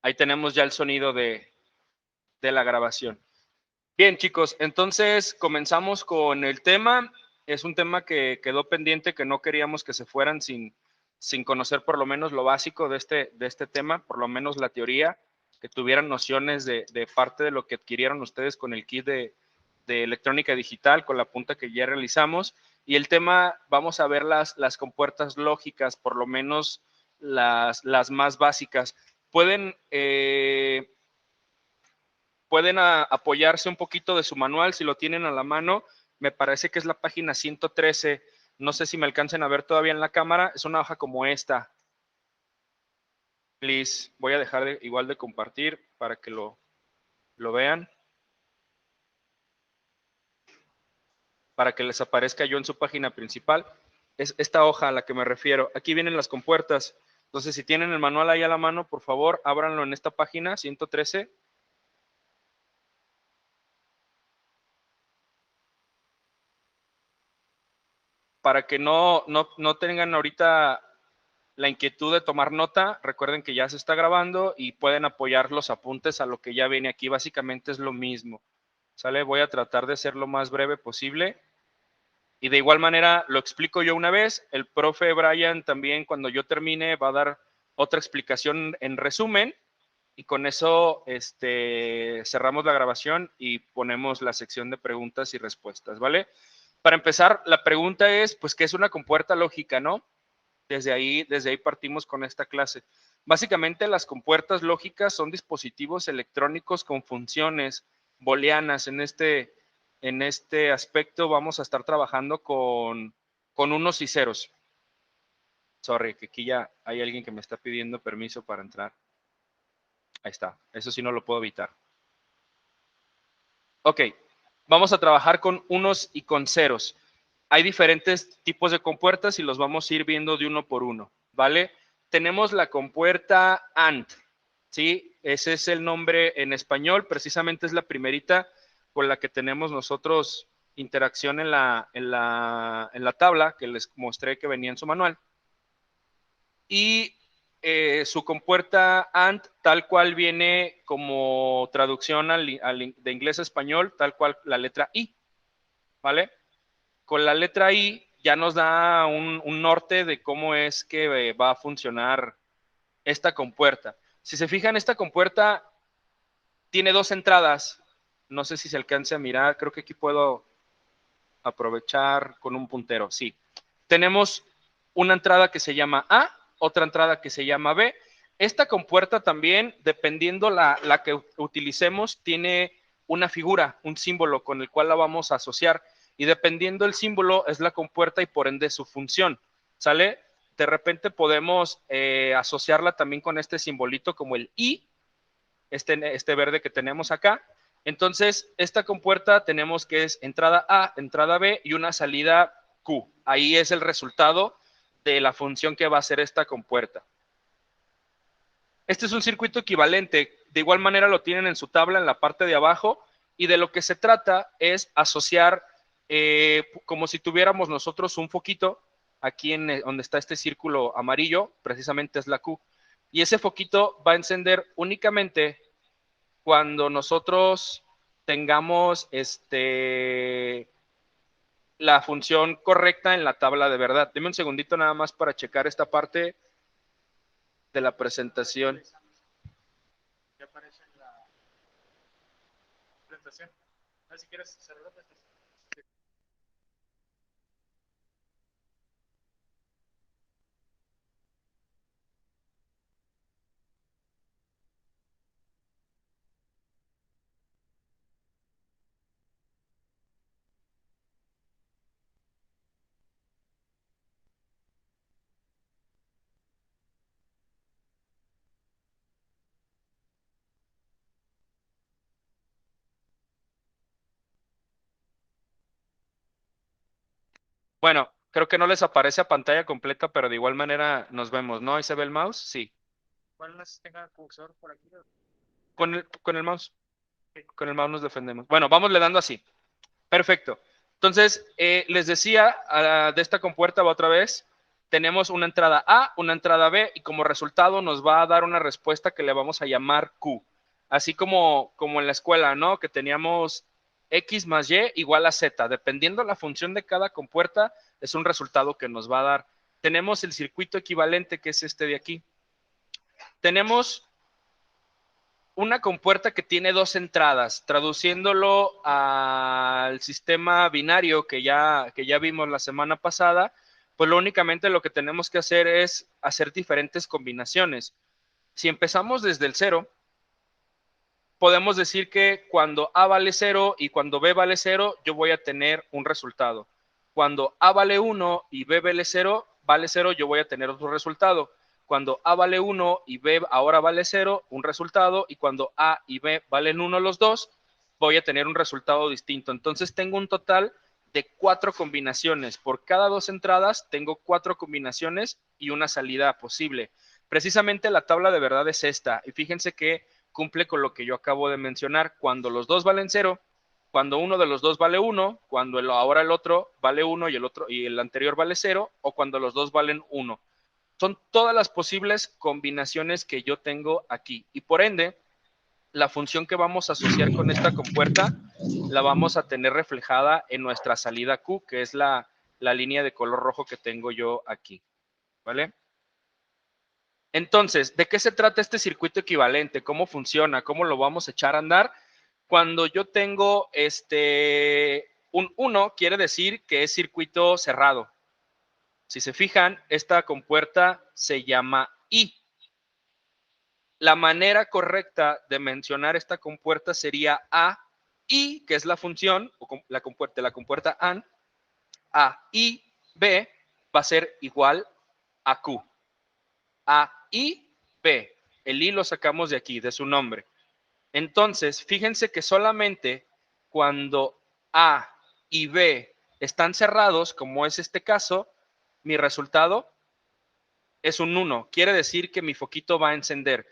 Ahí tenemos ya el sonido de la grabación. Bien, chicos, entonces comenzamos con el tema. Es un tema que quedó pendiente, que no queríamos que se fueran sin conocer por lo menos lo básico de este tema, por lo menos la teoría, que tuvieran nociones de parte de lo que adquirieron ustedes con el kit de electrónica digital, con la punta que ya realizamos. Y el tema, vamos a ver las compuertas lógicas, por lo menos las más básicas. Pueden apoyarse un poquito de su manual si lo tienen a la mano. Me parece que es la página 113. No sé si me alcancen a ver todavía en la cámara. Es una hoja como esta. Please, voy a dejar igual de compartir para que lo vean. Para que les aparezca yo en su página principal. Es esta hoja a la que me refiero. Aquí vienen las compuertas. Entonces, si tienen el manual ahí a la mano, por favor, ábranlo en esta página 113. Para que no tengan ahorita la inquietud de tomar nota, recuerden que ya se está grabando y pueden apoyar los apuntes a lo que ya viene aquí. Básicamente es lo mismo. ¿Sale? Voy a tratar de ser lo más breve posible. Y de igual manera lo explico yo una vez. El profe Brian también, cuando yo termine, va a dar otra explicación en resumen. Y con eso cerramos la grabación y ponemos la sección de preguntas y respuestas, ¿vale? Para empezar, la pregunta es, pues, ¿qué es una compuerta lógica, no? Desde ahí partimos con esta clase. Básicamente, las compuertas lógicas son dispositivos electrónicos con funciones booleanas. En este aspecto vamos a estar trabajando con unos y ceros. Sorry, que aquí ya hay alguien que me está pidiendo permiso para entrar. Ahí está. Eso sí no lo puedo evitar. Ok, vamos a trabajar con unos y con ceros. Hay diferentes tipos de compuertas y los vamos a ir viendo de uno por uno, ¿vale? Tenemos la compuerta AND, ¿sí? Ese es el nombre en español, precisamente es la primerita con la que tenemos nosotros interacción en la tabla que les mostré que venía en su manual. Y su compuerta AND, tal cual viene como traducción de inglés a español, tal cual la letra I, ¿vale? Con la letra I ya nos da un norte de cómo es que va a funcionar esta compuerta. Si se fijan, esta compuerta tiene dos entradas. No sé si se alcance a mirar, creo que aquí puedo aprovechar con un puntero. Sí, tenemos una entrada que se llama A, otra entrada que se llama B. Esta compuerta también, dependiendo la que utilicemos, tiene una figura, un símbolo con el cual la vamos a asociar. Y dependiendo el símbolo, es la compuerta y por ende su función. ¿Sale? De repente podemos asociarla también con este simbolito como el I, este verde que tenemos acá. Entonces, esta compuerta tenemos que es entrada A, entrada B y una salida Q. Ahí es el resultado de la función que va a hacer esta compuerta. Este es un circuito equivalente. De igual manera lo tienen en su tabla en la parte de abajo y de lo que se trata es asociar como si tuviéramos nosotros un foquito aquí en donde está este círculo amarillo, precisamente es la Q. Y ese foquito va a encender únicamente cuando nosotros tengamos la función correcta en la tabla de verdad. Deme un segundito nada más para checar esta parte de la presentación. Ya aparece en la presentación. A ver si quieres cerrar la presentación. Bueno, creo que no les aparece a pantalla completa, pero de igual manera nos vemos, ¿no? Ahí se ve el mouse, sí. ¿Cuál nos tenga cursor por aquí? Con el mouse. Con el mouse nos defendemos. Bueno, vamos le dando así. Perfecto. Entonces, les decía de esta compuerta va otra vez. tenemos una entrada A, una entrada B, y como resultado nos va a dar una respuesta que le vamos a llamar Q. Así como en la escuela, ¿no? Que teníamos X más Y igual a Z. Dependiendo la función de cada compuerta, es un resultado que nos va a dar. Tenemos el circuito equivalente, que es este de aquí. Tenemos una compuerta que tiene dos entradas, traduciéndolo al sistema binario que ya vimos la semana pasada, pues únicamente lo que tenemos que hacer es hacer diferentes combinaciones. Si empezamos desde el 0, podemos decir que cuando A vale 0 y cuando B vale 0, yo voy a tener un resultado. Cuando A vale 1 y B vale 0, yo voy a tener otro resultado. Cuando A vale 1 y B ahora vale 0, un resultado. Y cuando A y B valen 1 los dos, voy a tener un resultado distinto. Entonces tengo un total de 4 combinaciones. Por cada 2 entradas tengo 4 combinaciones y una salida posible. Precisamente la tabla de verdad es esta. Y fíjense que cumple con lo que yo acabo de mencionar. Cuando los dos valen 0, cuando uno de los dos vale 1, cuando ahora el otro vale 1 y el anterior vale 0, o cuando los dos valen 1. Son todas las posibles combinaciones que yo tengo aquí. Y por ende, la función que vamos a asociar con esta compuerta la vamos a tener reflejada en nuestra salida Q, que es la línea de color rojo que tengo yo aquí. ¿Vale? Entonces, ¿de qué se trata este circuito equivalente? ¿Cómo funciona? ¿Cómo lo vamos a echar a andar? Cuando yo tengo un 1, quiere decir que es circuito cerrado. Si se fijan, esta compuerta se llama I. La manera correcta de mencionar esta compuerta sería A, I, que es la función, o la compuerta AND, A, I, B, va a ser igual a Q. A, I, B. El I lo sacamos de aquí, de su nombre. Entonces, fíjense que solamente cuando A y B están cerrados, como es este caso, mi resultado es un 1. Quiere decir que mi foquito va a encender.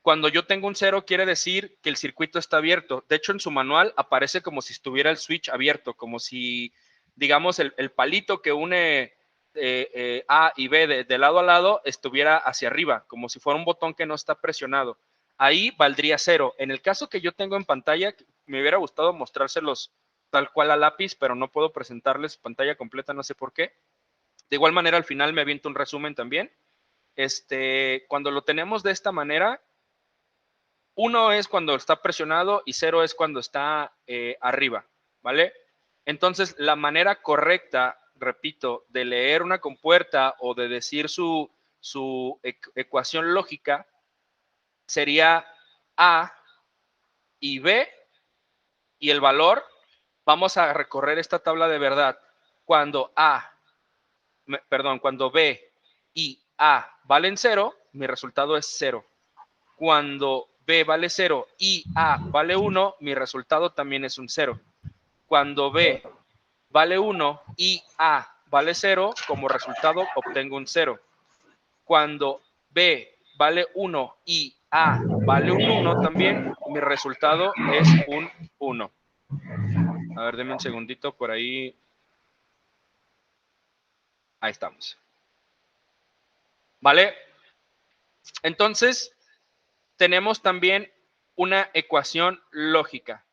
Cuando yo tengo un 0, quiere decir que el circuito está abierto. De hecho, en su manual aparece como si estuviera el switch abierto, como si, digamos, el palito que une A y B de lado a lado estuviera hacia arriba, como si fuera un botón que no está presionado. Ahí valdría 0. En el caso que yo tengo en pantalla, me hubiera gustado mostrárselos tal cual a lápiz, pero no puedo presentarles pantalla completa, no sé por qué. De igual manera, al final me aviento un resumen también. Cuando lo tenemos de esta manera, 1 es cuando está presionado y 0 es cuando está arriba, ¿vale? Entonces, la manera correcta, repito, de leer una compuerta o de decir su ecuación lógica sería A y B, y el valor, vamos a recorrer esta tabla de verdad. Cuando cuando B y A valen 0, mi resultado es 0. Cuando B vale 0 y A vale 1, mi resultado también es un 0. Cuando B vale 1 y A vale 0, como resultado obtengo un 0. Cuando B vale 1 y A vale un 1 también, mi resultado es un 1. A ver, denme un segundito por ahí. Ahí estamos. ¿Vale? Entonces, tenemos también una ecuación lógica.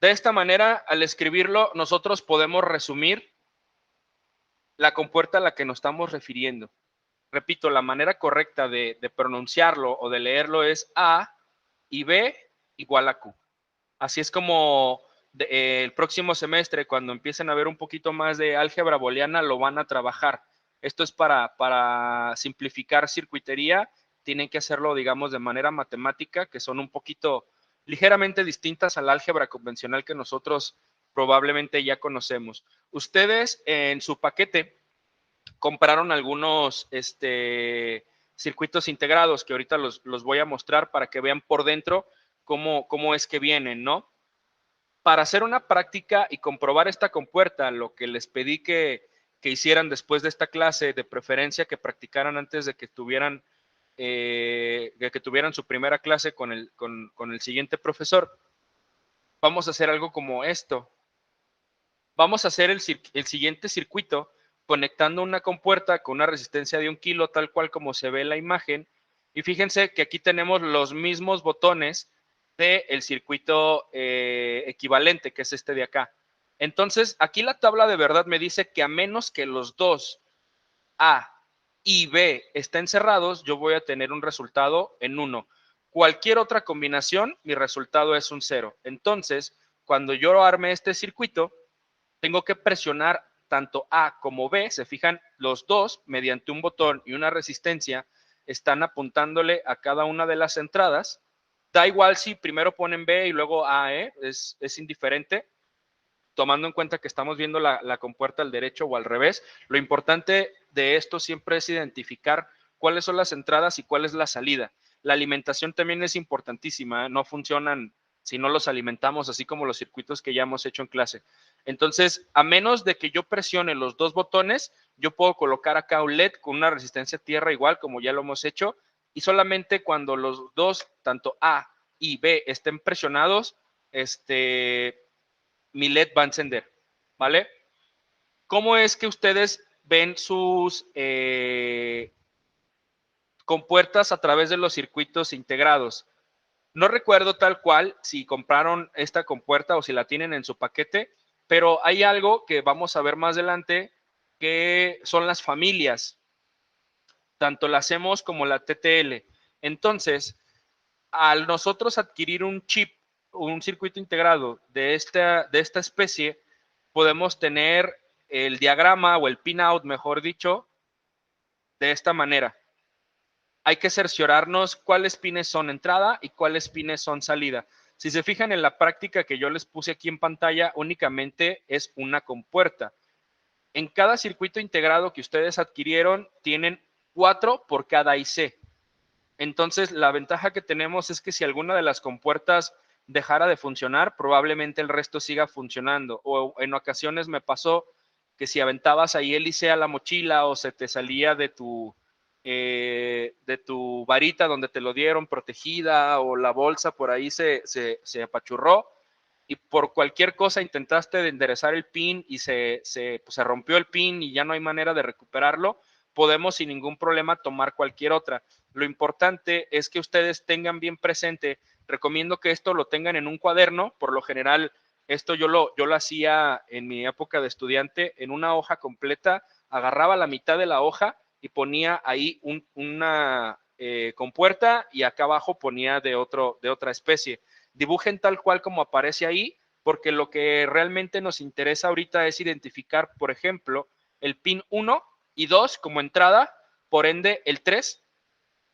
De esta manera, al escribirlo, nosotros podemos resumir la compuerta a la que nos estamos refiriendo. Repito, la manera correcta de pronunciarlo o de leerlo es A y B igual a Q. Así es como el próximo semestre, cuando empiecen a ver un poquito más de álgebra booleana, lo van a trabajar. Esto es para simplificar circuitería. Tienen que hacerlo, digamos, de manera matemática, que son un poquito ligeramente distintas al álgebra convencional que nosotros probablemente ya conocemos. Ustedes en su paquete compraron algunos circuitos integrados que ahorita los voy a mostrar para que vean por dentro cómo es que vienen, ¿no? Para hacer una práctica y comprobar esta compuerta, lo que les pedí que hicieran después de esta clase, de preferencia que practicaran antes de que tuvieran su primera clase con el siguiente profesor. Vamos a hacer algo como esto. Vamos a hacer el siguiente circuito conectando una compuerta con una resistencia de 1 kilo, tal cual como se ve en la imagen. Y fíjense que aquí tenemos los mismos botones del circuito equivalente, que es este de acá. Entonces, aquí la tabla de verdad me dice que a menos que los dos A y B estén cerrados, yo voy a tener un resultado en 1. Cualquier otra combinación, mi resultado es un 0. Entonces, cuando yo arme este circuito, tengo que presionar tanto A como B. Se fijan, los dos, mediante un botón y una resistencia, están apuntándole a cada una de las entradas. Da igual si primero ponen B y luego A, es indiferente, tomando en cuenta que estamos viendo la compuerta al derecho o al revés. Lo importante de esto siempre es identificar cuáles son las entradas y cuál es la salida. La alimentación también es importantísima, no funcionan si no los alimentamos, así como los circuitos que ya hemos hecho en clase. Entonces, a menos de que yo presione los dos botones, yo puedo colocar acá un LED con una resistencia a tierra igual, como ya lo hemos hecho, y solamente cuando los dos, tanto A y B, estén presionados, mi LED va a encender, ¿vale? ¿Cómo es que ustedes ven sus compuertas a través de los circuitos integrados? No recuerdo tal cual si compraron esta compuerta o si la tienen en su paquete, pero hay algo que vamos a ver más adelante que son las familias, tanto la CMOS como la TTL. Entonces, al nosotros adquirir un chip, un circuito integrado de esta especie, podemos tener el diagrama o el pinout, mejor dicho, de esta manera. Hay que cerciorarnos cuáles pines son entrada y cuáles pines son salida. Si se fijan en la práctica que yo les puse aquí en pantalla, únicamente es una compuerta. En cada circuito integrado que ustedes adquirieron, tienen 4 por cada IC. Entonces, la ventaja que tenemos es que si alguna de las compuertas dejara de funcionar, probablemente el resto siga funcionando. O en ocasiones me pasó que si aventabas ahí el IC a la mochila o se te salía de tu varita donde te lo dieron protegida o la bolsa por ahí se apachurró y por cualquier cosa intentaste de enderezar el pin y se rompió el pin y ya no hay manera de recuperarlo, podemos sin ningún problema tomar cualquier otra. Lo importante es que ustedes tengan bien presente, recomiendo que esto lo tengan en un cuaderno, por lo general esto yo lo hacía en mi época de estudiante, en una hoja completa, agarraba la mitad de la hoja y ponía ahí una compuerta y acá abajo ponía de otra especie. Dibujen tal cual como aparece ahí, porque lo que realmente nos interesa ahorita es identificar, por ejemplo, el pin 1 y 2 como entrada, por ende el 3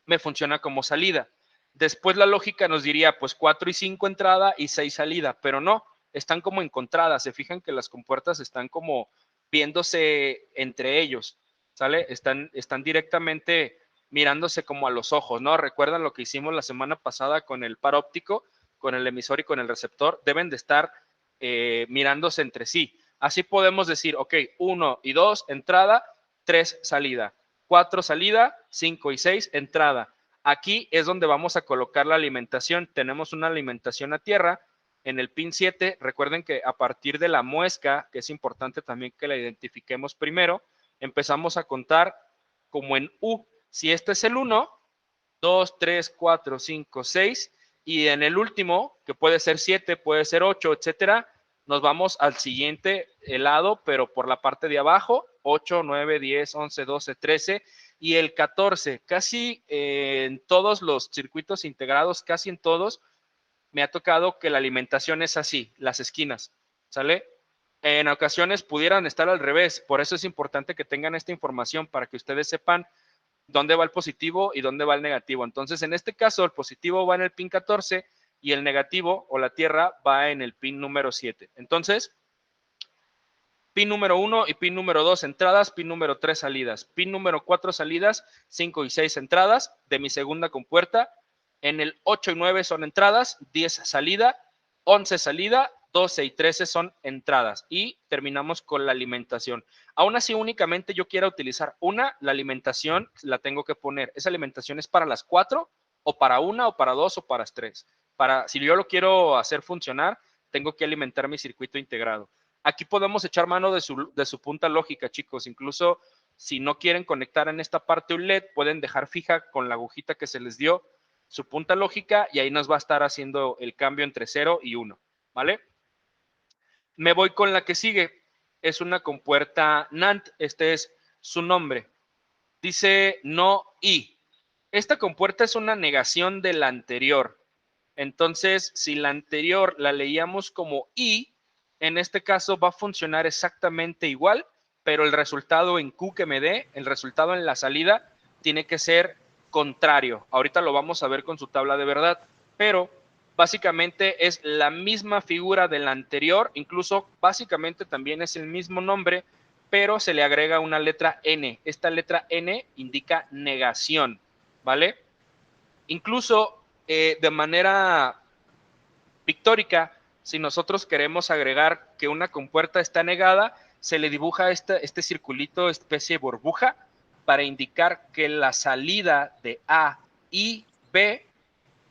me funciona como salida. Después la lógica nos diría, pues 4 y 5 entrada y 6 salida, pero no, están como encontradas. Se fijan que las compuertas están como viéndose entre ellos, ¿sale? Están directamente mirándose como a los ojos, ¿no? ¿Recuerdan lo que hicimos la semana pasada con el par óptico, con el emisor y con el receptor? Deben de estar mirándose entre sí. Así podemos decir, ok, 1 y 2 entrada, 3 salida. 4 salida, 5 y 6 entrada. Aquí es donde vamos a colocar la alimentación. Tenemos una alimentación a tierra en el pin 7. Recuerden que a partir de la muesca, que es importante también que la identifiquemos primero, empezamos a contar como en U. Si este es el 1, 2, 3, 4, 5, 6 y en el último, que puede ser 7, puede ser 8, etcétera, nos vamos al siguiente lado, pero por la parte de abajo, 8, 9, 10, 11, 12, 13 y el 14. Casi en todos los circuitos integrados, casi en todos, me ha tocado que la alimentación es así, las esquinas, ¿sale? En ocasiones pudieran estar al revés, por eso es importante que tengan esta información para que ustedes sepan dónde va el positivo y dónde va el negativo. Entonces, en este caso, el positivo va en el pin 14 y el negativo o la tierra va en el pin número 7. Entonces, pin número 1 y pin número 2 entradas, pin número 3 salidas, pin número 4 salidas, 5 y 6 entradas de mi segunda compuerta. En el 8 y 9 son entradas, 10 salida, 11 salida, 12 y 13 son entradas y terminamos con la alimentación. Aún así, únicamente yo quiera utilizar una, la alimentación la tengo que poner. Esa alimentación es para las 4 o para una o para 2 o para 3. Si yo lo quiero hacer funcionar, tengo que alimentar mi circuito integrado. Aquí podemos echar mano de su punta lógica, chicos. Incluso si no quieren conectar en esta parte un LED, pueden dejar fija con la agujita que se les dio su punta lógica y ahí nos va a estar haciendo el cambio entre 0 y 1, ¿vale? Me voy con la que sigue. Es una compuerta NAND. Este es su nombre. Dice no y. Esta compuerta es una negación de la anterior. Entonces, si la anterior la leíamos como y, en este caso va a funcionar exactamente igual, pero el resultado en Q que me dé, el resultado en la salida, tiene que ser contrario. Ahorita lo vamos a ver con su tabla de verdad, pero básicamente es la misma figura de la anterior, incluso básicamente también es el mismo nombre, pero se le agrega una letra N. Esta letra N indica negación, ¿vale? Incluso de manera pictórica, si nosotros queremos agregar que una compuerta está negada, se le dibuja este circulito, especie de burbuja, para indicar que la salida de A y B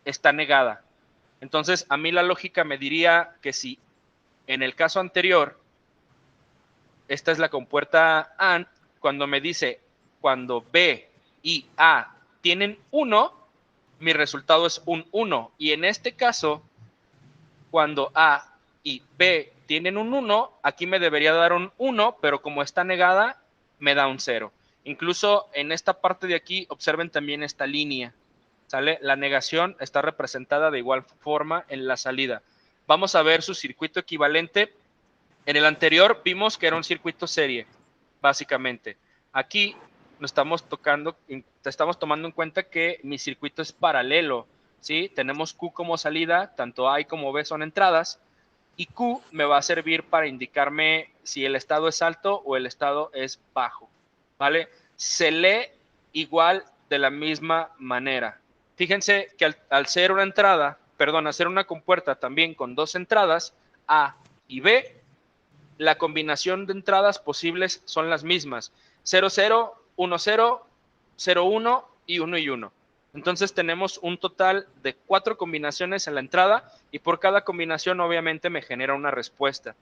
está negada. Entonces, a mí la lógica me diría que si en el caso anterior, esta es la compuerta AND, cuando me dice, cuando B y A tienen 1, mi resultado es un 1. Y en este caso, cuando A y B tienen un 1, aquí me debería dar un 1, pero como está negada, me da un 0. Incluso en esta parte de aquí, observen también esta línea, ¿sale? La negación está representada de igual forma en la salida. Vamos a ver su circuito equivalente. En el anterior vimos que era un circuito serie, básicamente. Aquí nos estamos tomando en cuenta que mi circuito es paralelo, ¿sí? Tenemos Q como salida, tanto A como B son entradas, y Q me va a servir para indicarme si el estado es alto o el estado es bajo, ¿vale? Se lee igual de la misma manera. Fíjense que al ser una entrada, perdón, hacer una compuerta también con dos entradas, A y B, la combinación de entradas posibles son las mismas, 0, 0, 1, 0, 0, 1 y 1 y 1. Entonces tenemos un total de 4 combinaciones en la entrada y por cada combinación obviamente me genera una respuesta.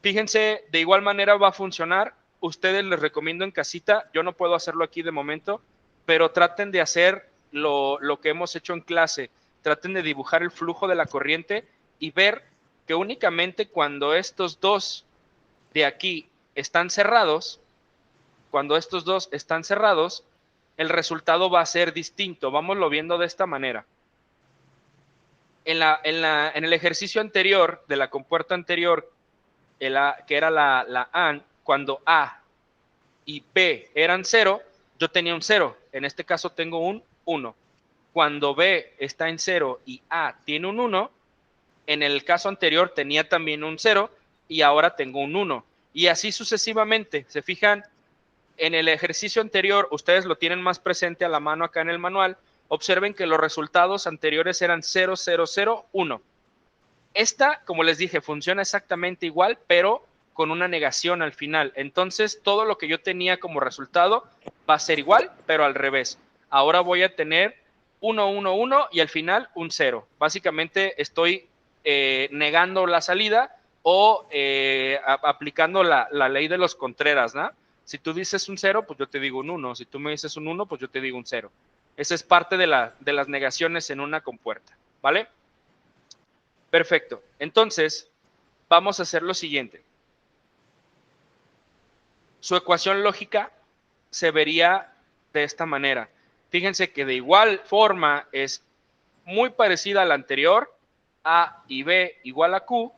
Fíjense, de igual manera va a funcionar. Ustedes les recomiendo en casita, yo no puedo hacerlo aquí de momento, pero traten de hacer lo que hemos hecho en clase. Traten de dibujar el flujo de la corriente y ver que únicamente cuando estos dos de aquí están cerrados, cuando estos dos están cerrados, el resultado va a ser distinto. Vámoslo viendo de esta manera. En el ejercicio anterior, de la compuerta anterior, que era la AND, cuando A y B eran 0, yo tenía un 0. En este caso tengo un 1. Cuando B está en 0 y A tiene un 1, en el caso anterior tenía también un 0 y ahora tengo un 1. Y así sucesivamente. ¿Se fijan? En el ejercicio anterior, ustedes lo tienen más presente a la mano acá en el manual. Observen que los resultados anteriores eran 0, 0, 0, 1. Esta, como les dije, funciona exactamente igual, pero con una negación al final. Entonces, todo lo que yo tenía como resultado va a ser igual, pero al revés. Ahora voy a tener 1, 1, 1 y al final un 0. Básicamente estoy negando la salida o aplicando la ley de los Contreras, ¿no? Si tú dices un 0, pues yo te digo un 1. Si tú me dices un 1, pues yo te digo un 0. Esa es parte de las negaciones en una compuerta, ¿vale? Perfecto. Entonces, vamos a hacer lo siguiente. Su ecuación lógica se vería de esta manera. Fíjense que de igual forma es muy parecida a la anterior, A y B igual a Q,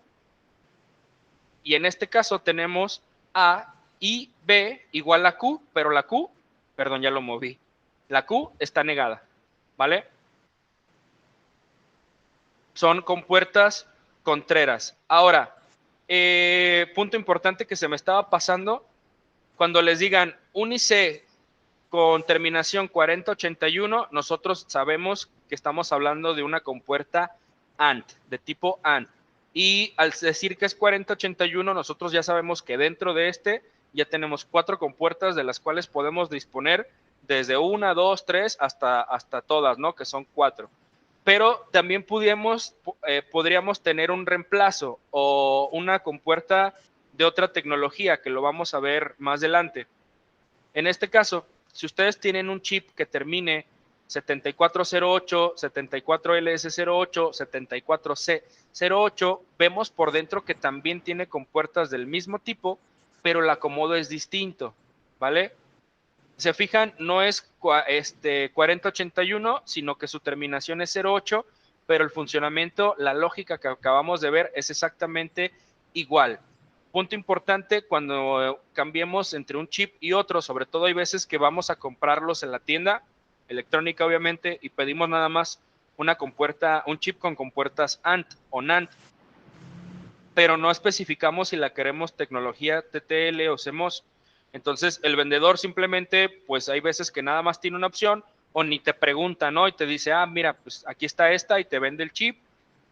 y en este caso tenemos A y B igual a Q, pero la Q, perdón, ya lo moví, la Q está negada, ¿vale? Son compuertas contreras. Ahora, punto importante que se me estaba pasando, cuando les digan un IC con terminación 4081, nosotros sabemos que estamos hablando de una compuerta AND, de tipo AND. Y al decir que es 4081, nosotros ya sabemos que dentro de este ya tenemos 4 compuertas de las cuales podemos disponer desde 1, 2, 3 hasta todas, ¿no? Que son 4. Pero también podríamos tener un reemplazo o una compuerta de otra tecnología que lo vamos a ver más adelante. En este caso, si ustedes tienen un chip que termine 7408, 74LS08, 74C08, vemos por dentro que también tiene compuertas del mismo tipo, pero el acomodo es distinto, ¿vale? Se fijan, no es 4081, sino que su terminación es 08, pero el funcionamiento, la lógica que acabamos de ver es exactamente igual. Punto importante cuando cambiemos entre un chip y otro, sobre todo hay veces que vamos a comprarlos en la tienda electrónica, obviamente, y pedimos nada más una compuerta, un chip con compuertas AND o NAND, pero no especificamos si la queremos tecnología TTL o CMOS. Entonces, el vendedor simplemente, pues hay veces que nada más tiene una opción o ni te pregunta, ¿no? Y te dice, ah, mira, pues aquí está esta y te vende el chip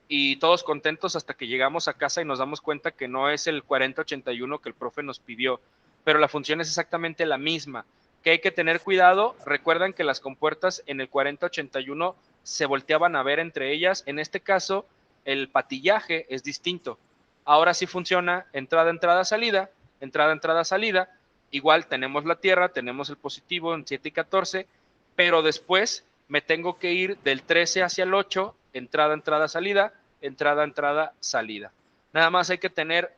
y todos contentos hasta que llegamos a casa y nos damos cuenta que no es el 4081 que el profe nos pidió, pero la función es exactamente la misma. Que hay que tener cuidado, recuerdan que las compuertas en el 4081 se volteaban a ver entre ellas, en este caso el patillaje es distinto. Ahora sí funciona entrada, entrada, salida, entrada, entrada, salida. Igual tenemos la tierra, tenemos el positivo en 7 y 14, pero después me tengo que ir del 13 hacia el 8, entrada, entrada, salida, entrada, entrada, salida. Nada más hay que tener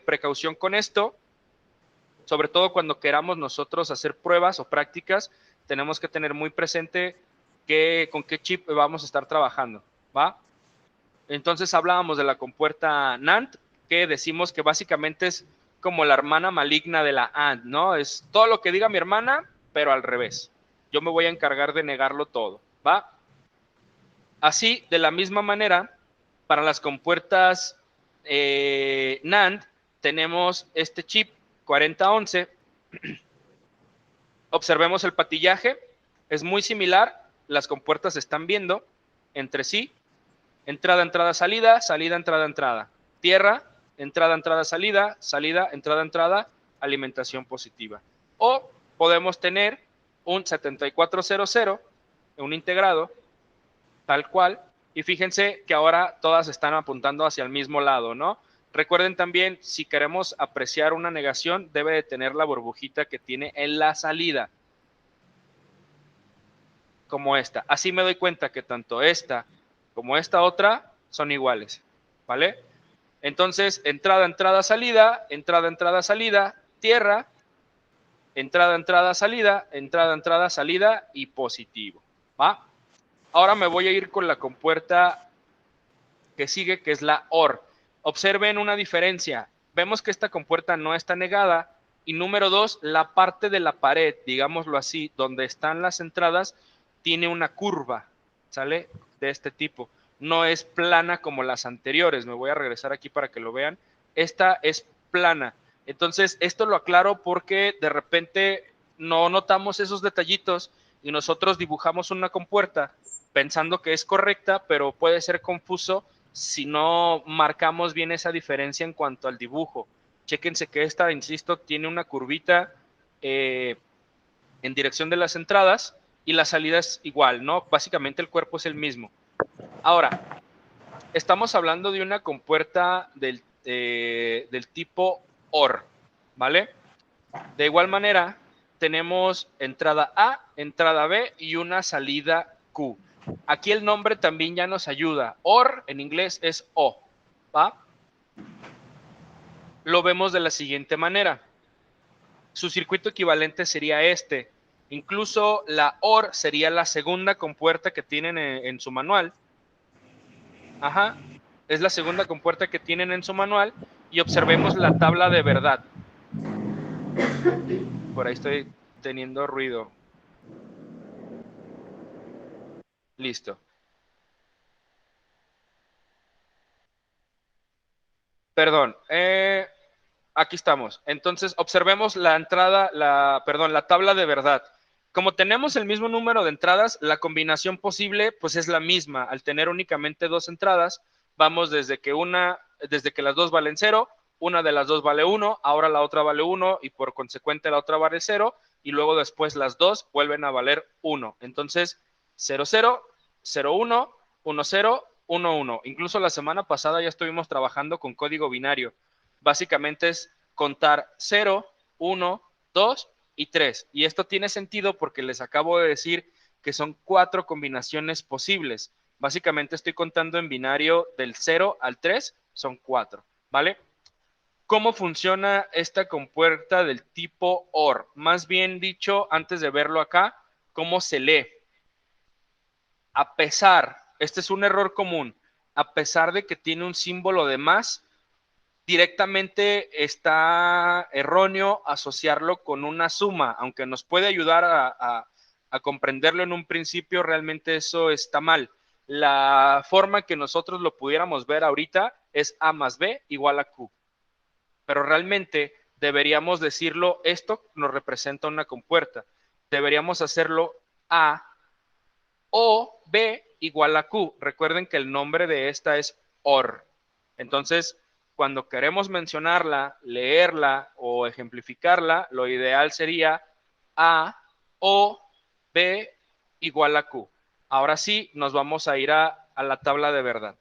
precaución con esto, sobre todo cuando queramos nosotros hacer pruebas o prácticas, tenemos que tener muy presente con qué chip vamos a estar trabajando, ¿va? Entonces hablábamos de la compuerta NAND, que decimos que básicamente es como la hermana maligna de la AND, ¿no? Es todo lo que diga mi hermana, pero al revés. Yo me voy a encargar de negarlo todo, ¿va? Así, de la misma manera, para las compuertas NAND, tenemos este chip 4011. Observemos el patillaje, es muy similar, las compuertas se están viendo entre sí, entrada, entrada, salida, salida, entrada, entrada. Tierra, entrada, entrada, salida, salida, entrada, entrada, alimentación positiva. O podemos tener un 7400, un integrado, tal cual, y fíjense que ahora todas están apuntando hacia el mismo lado, ¿no? Recuerden también, si queremos apreciar una negación, debe de tener la burbujita que tiene en la salida, como esta. Así me doy cuenta que tanto esta como esta otra son iguales, ¿vale? Entonces, entrada, entrada, salida, entrada, entrada, salida, tierra, entrada, entrada, salida, entrada, entrada, salida y positivo, ¿va? Ahora me voy a ir con la compuerta que sigue, que es la OR. Observen una diferencia. Vemos que esta compuerta no está negada. Y número dos, la parte de la pared, digámoslo así, donde están las entradas, tiene una curva, ¿sale? De este tipo. No es plana como las anteriores. Me voy a regresar aquí para que lo vean. Esta es plana. Entonces, esto lo aclaro porque de repente no notamos esos detallitos y nosotros dibujamos una compuerta pensando que es correcta, pero puede ser confuso si no marcamos bien esa diferencia en cuanto al dibujo. Chéquense que esta, insisto, tiene una curvita en dirección de las entradas y la salida es igual, ¿no? Básicamente el cuerpo es el mismo. Ahora, estamos hablando de una compuerta del tipo OR, ¿vale? De igual manera, tenemos entrada A, entrada B y una salida Q. Aquí el nombre también ya nos ayuda. OR en inglés es O, ¿va? Lo vemos de la siguiente manera. Su circuito equivalente sería este. Incluso la OR sería la segunda compuerta que tienen en su manual. Ajá, es la segunda compuerta que tienen en su manual y observemos la tabla de verdad. Por ahí estoy teniendo ruido. Listo. Perdón, aquí estamos. Entonces, observemos la entrada, la tabla de verdad. Como tenemos el mismo número de entradas, la combinación posible pues es la misma. Al tener únicamente dos entradas, vamos desde que las dos valen 0, una de las dos vale 1, ahora la otra vale 1 y por consecuente la otra vale 0 y luego después las dos vuelven a valer 1. Entonces, 0, 0, 0, 1, 1, 0, 1, 1. Incluso la semana pasada ya estuvimos trabajando con código binario. básicamente es contar 0, 1, 2 y 3. Y esto tiene sentido porque les acabo de decir que son 4 combinaciones posibles. Básicamente estoy contando en binario del 0 al 3, son 4, ¿vale? ¿Cómo funciona esta compuerta del tipo OR? Más bien dicho, antes de verlo acá, ¿cómo se lee? A pesar, este es un error común, a pesar de que tiene un símbolo de más, directamente está erróneo asociarlo con una suma, aunque nos puede ayudar a comprenderlo en un principio, realmente eso está mal. La forma que nosotros lo pudiéramos ver ahorita es A más B igual a Q, pero realmente deberíamos decirlo, esto nos representa una compuerta, deberíamos hacerlo A o B igual a Q. Recuerden que el nombre de esta es OR. Entonces, cuando queremos mencionarla, leerla o ejemplificarla, lo ideal sería A o B igual a Q. Ahora sí, nos vamos a ir a la tabla de verdad.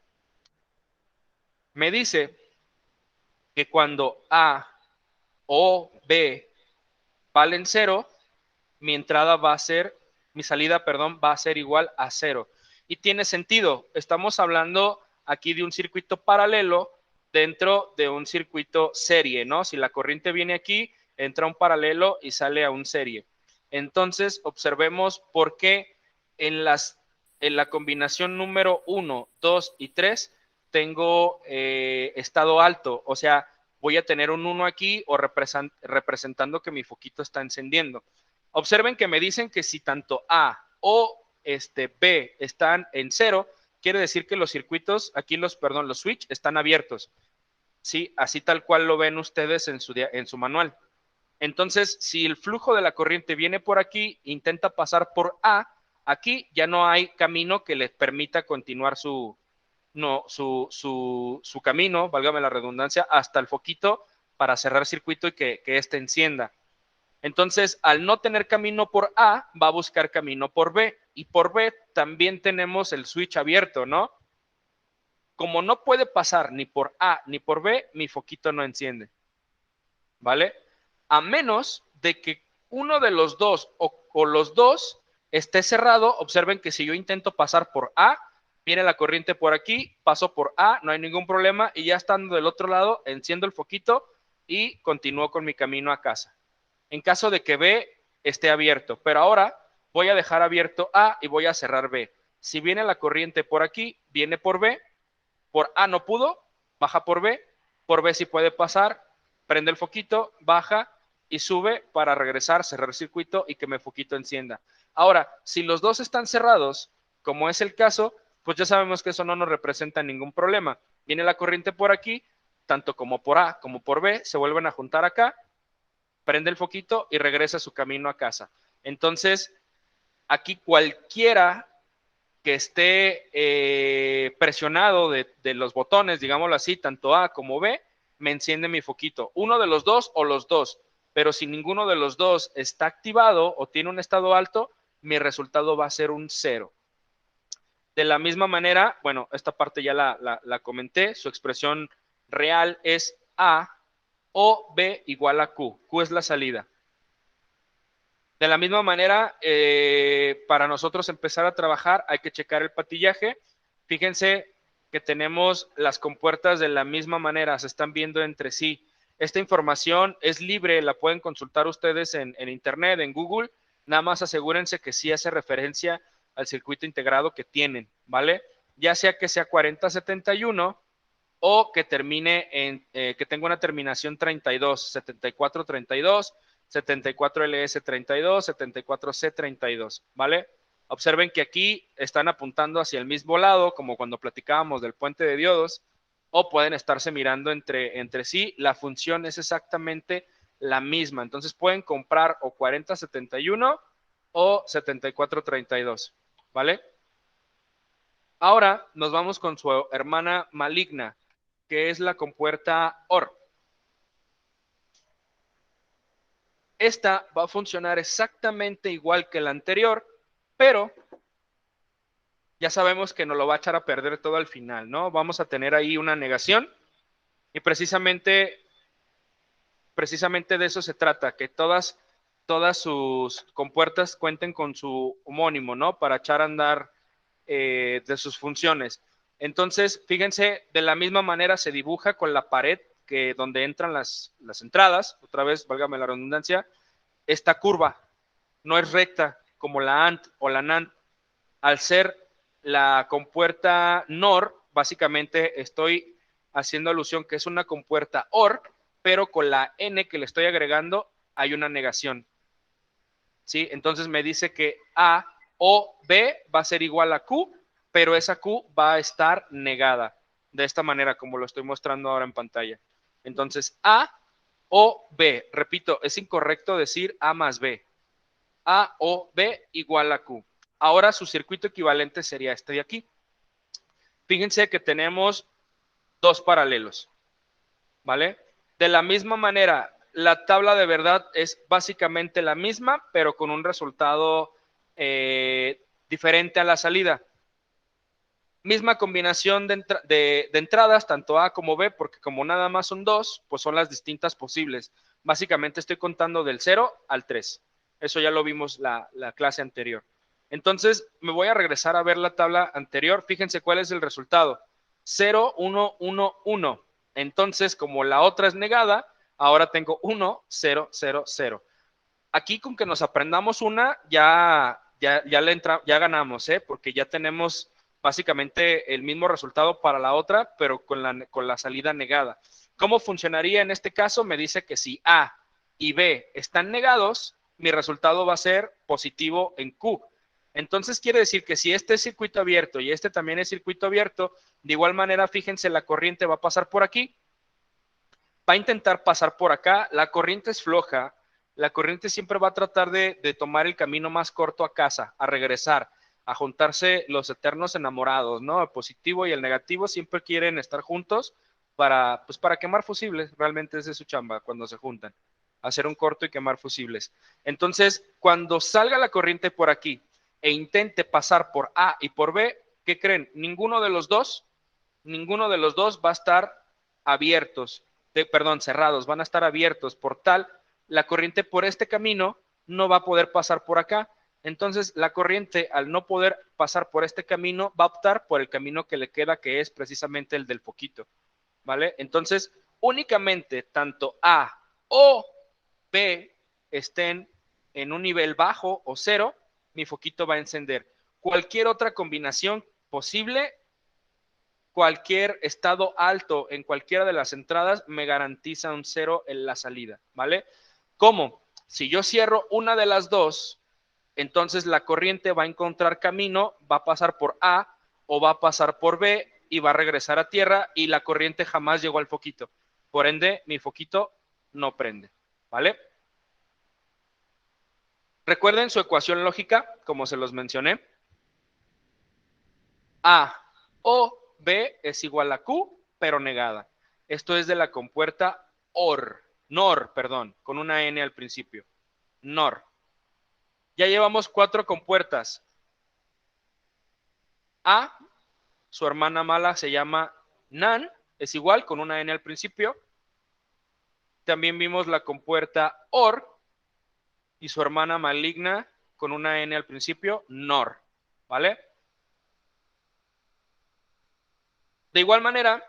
Me dice que cuando A o B valen 0, mi entrada va a ser, mi salida, perdón, va a ser igual a 0. Y tiene sentido, estamos hablando aquí de un circuito paralelo dentro de un circuito serie, ¿no? Si la corriente viene aquí, entra un paralelo y sale a un serie. Entonces, observemos por qué en la combinación número 1, 2 y 3 tengo estado alto, o sea, voy a tener un 1 aquí o representando que mi foquito está encendiendo. Observen que me dicen que si tanto A o B están en 0, quiere decir que los circuitos, aquí los switch están abiertos. Sí, así tal cual lo ven ustedes en su manual. Entonces, si el flujo de la corriente viene por aquí, intenta pasar por A, aquí ya no hay camino que les permita continuar su camino, válgame la redundancia, hasta el foquito para cerrar circuito y que éste encienda. Entonces, al no tener camino por A, va a buscar camino por B. Y por B también tenemos el switch abierto, ¿no? Como no puede pasar ni por A ni por B, mi foquito no enciende. ¿Vale? A menos de que uno de los dos o los dos esté cerrado, observen que si yo intento pasar por A, viene la corriente por aquí, paso por A, no hay ningún problema y ya estando del otro lado, enciendo el foquito y continúo con mi camino a casa. En caso de que B esté abierto, pero ahora voy a dejar abierto A y voy a cerrar B. Si viene la corriente por aquí, viene por B, por A no pudo, baja por B sí puede pasar, prende el foquito, baja y sube para regresar, cerrar el circuito y que mi foquito encienda. Ahora, si los dos están cerrados, como es el caso, pues ya sabemos que eso no nos representa ningún problema. Viene la corriente por aquí, tanto como por A como por B, se vuelven a juntar acá, prende el foquito y regresa a su camino a casa. Entonces, aquí cualquiera que esté presionado de los botones, digámoslo así, tanto A como B, me enciende mi foquito. Uno de los dos o los dos, pero si ninguno de los dos está activado o tiene un estado alto, mi resultado va a ser un 0. De la misma manera, bueno, esta parte ya la comenté, su expresión real es A o B igual a Q. Q es la salida. De la misma manera, para nosotros empezar a trabajar hay que checar el patillaje. Fíjense que tenemos las compuertas de la misma manera, se están viendo entre sí. Esta información es libre, la pueden consultar ustedes en internet, en Google. Nada más asegúrense que sí hace referencia al circuito integrado que tienen, ¿vale? Ya sea que sea 4071 o que termine que tenga una terminación 32, 7432, 74LS32, 74C32, ¿vale? Observen que aquí están apuntando hacia el mismo lado, como cuando platicábamos del puente de diodos, o pueden estarse mirando entre sí. La función es exactamente la misma. Entonces pueden comprar o 4071 o 7432, ¿vale? Ahora nos vamos con su hermana maligna, que es la compuerta OR. Esta va a funcionar exactamente igual que la anterior, pero ya sabemos que nos lo va a echar a perder todo al final, ¿no? Vamos a tener ahí una negación y precisamente precisamente de eso se trata, que todas sus compuertas cuenten con su homónimo, ¿no? Para echar a andar de sus funciones. Entonces, fíjense, de la misma manera se dibuja con la pared que donde entran las entradas, otra vez, válgame la redundancia, esta curva no es recta como la AND o la NAND. Al ser la compuerta NOR, básicamente estoy haciendo alusión que es una compuerta OR, pero con la N que le estoy agregando hay una negación. ¿Sí? Entonces me dice que A o B va a ser igual a Q, pero esa Q va a estar negada, de esta manera como lo estoy mostrando ahora en pantalla. Entonces, A o B, repito, es incorrecto decir A más B. A o B igual a Q. Ahora su circuito equivalente sería este de aquí. Fíjense que tenemos dos paralelos, ¿vale? De la misma manera, la tabla de verdad es básicamente la misma, pero con un resultado diferente a la salida. Misma combinación de entradas, tanto A como B, porque como nada más son dos, pues son las distintas posibles. Básicamente estoy contando del 0 al 3. Eso ya lo vimos la clase anterior. Entonces, me voy a regresar a ver la tabla anterior. Fíjense cuál es el resultado. 0, 1, 1, 1. Entonces, como la otra es negada, ahora tengo 1, 0, 0, 0. Aquí con que nos aprendamos una, ya ganamos, porque ya tenemos básicamente el mismo resultado para la otra, pero con la salida negada. ¿Cómo funcionaría en este caso? Me dice que si A y B están negados, mi resultado va a ser positivo en Q. Entonces quiere decir que si este es circuito abierto y este también es circuito abierto, de igual manera, fíjense, la corriente va a pasar por aquí, va a intentar pasar por acá, la corriente es floja, la corriente siempre va a tratar de tomar el camino más corto a casa, a regresar, a juntarse los eternos enamorados, ¿no? El positivo y el negativo siempre quieren estar juntos para quemar fusibles, realmente esa es su chamba cuando se juntan, hacer un corto y quemar fusibles. Entonces, cuando salga la corriente por aquí e intente pasar por A y por B, ¿qué creen? Ninguno de los dos va a estar abiertos, cerrados, van a estar abiertos, por tal, la corriente por este camino no va a poder pasar por acá. Entonces, la corriente, al no poder pasar por este camino, va a optar por el camino que le queda, que es precisamente el del foquito, ¿vale? Entonces, únicamente tanto A o B estén en un nivel bajo o cero, mi foquito va a encender. Cualquier otra combinación posible, cualquier estado alto en cualquiera de las entradas me garantiza un 0 en la salida, ¿vale? ¿Cómo? Si yo cierro una de las dos, entonces la corriente va a encontrar camino, va a pasar por A o va a pasar por B y va a regresar a tierra y la corriente jamás llegó al foquito. Por ende, mi foquito no prende, ¿vale? Recuerden su ecuación lógica, como se los mencioné. A o B es igual a Q, pero negada. Esto es de la compuerta NOR, con una N al principio. NOR. Ya llevamos 4 compuertas. A, su hermana mala se llama NAN, es igual, con una N al principio. También vimos la compuerta OR y su hermana maligna con una N al principio, NOR, ¿vale? De igual manera,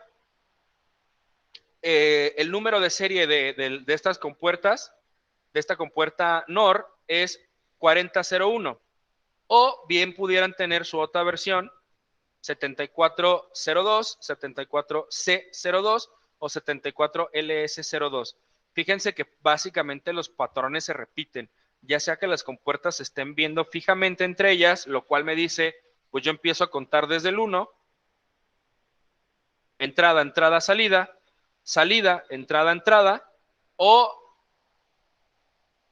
el número de serie de estas compuertas, de esta compuerta NOR, es 4001. O bien pudieran tener su otra versión, 7402, 74C02 o 74LS02. Fíjense que básicamente los patrones se repiten, ya sea que las compuertas se estén viendo fijamente entre ellas, lo cual me dice, pues yo empiezo a contar desde el 1, entrada, entrada, salida, salida, entrada, entrada, o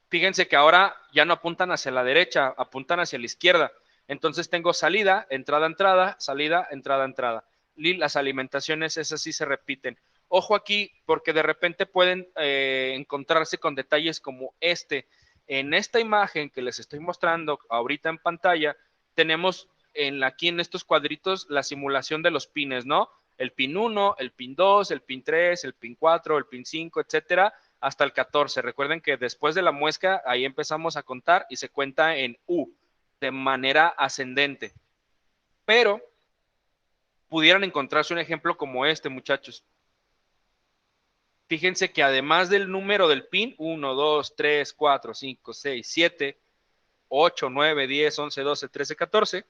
fíjense que ahora ya no apuntan hacia la derecha, apuntan hacia la izquierda. Entonces tengo salida, entrada, entrada, salida, entrada, entrada. Y las alimentaciones esas sí se repiten. Ojo aquí, porque de repente pueden encontrarse con detalles como este. En esta imagen que les estoy mostrando ahorita en pantalla, tenemos aquí en estos cuadritos la simulación de los pines, ¿no? El pin 1, el pin 2, el pin 3, el pin 4, el pin 5, etcétera, hasta el 14. Recuerden que después de la muesca, ahí empezamos a contar y se cuenta en U, de manera ascendente. Pero pudieran encontrarse un ejemplo como este, muchachos. Fíjense que además del número del pin, 1, 2, 3, 4, 5, 6, 7, 8, 9, 10, 11, 12, 13, 14,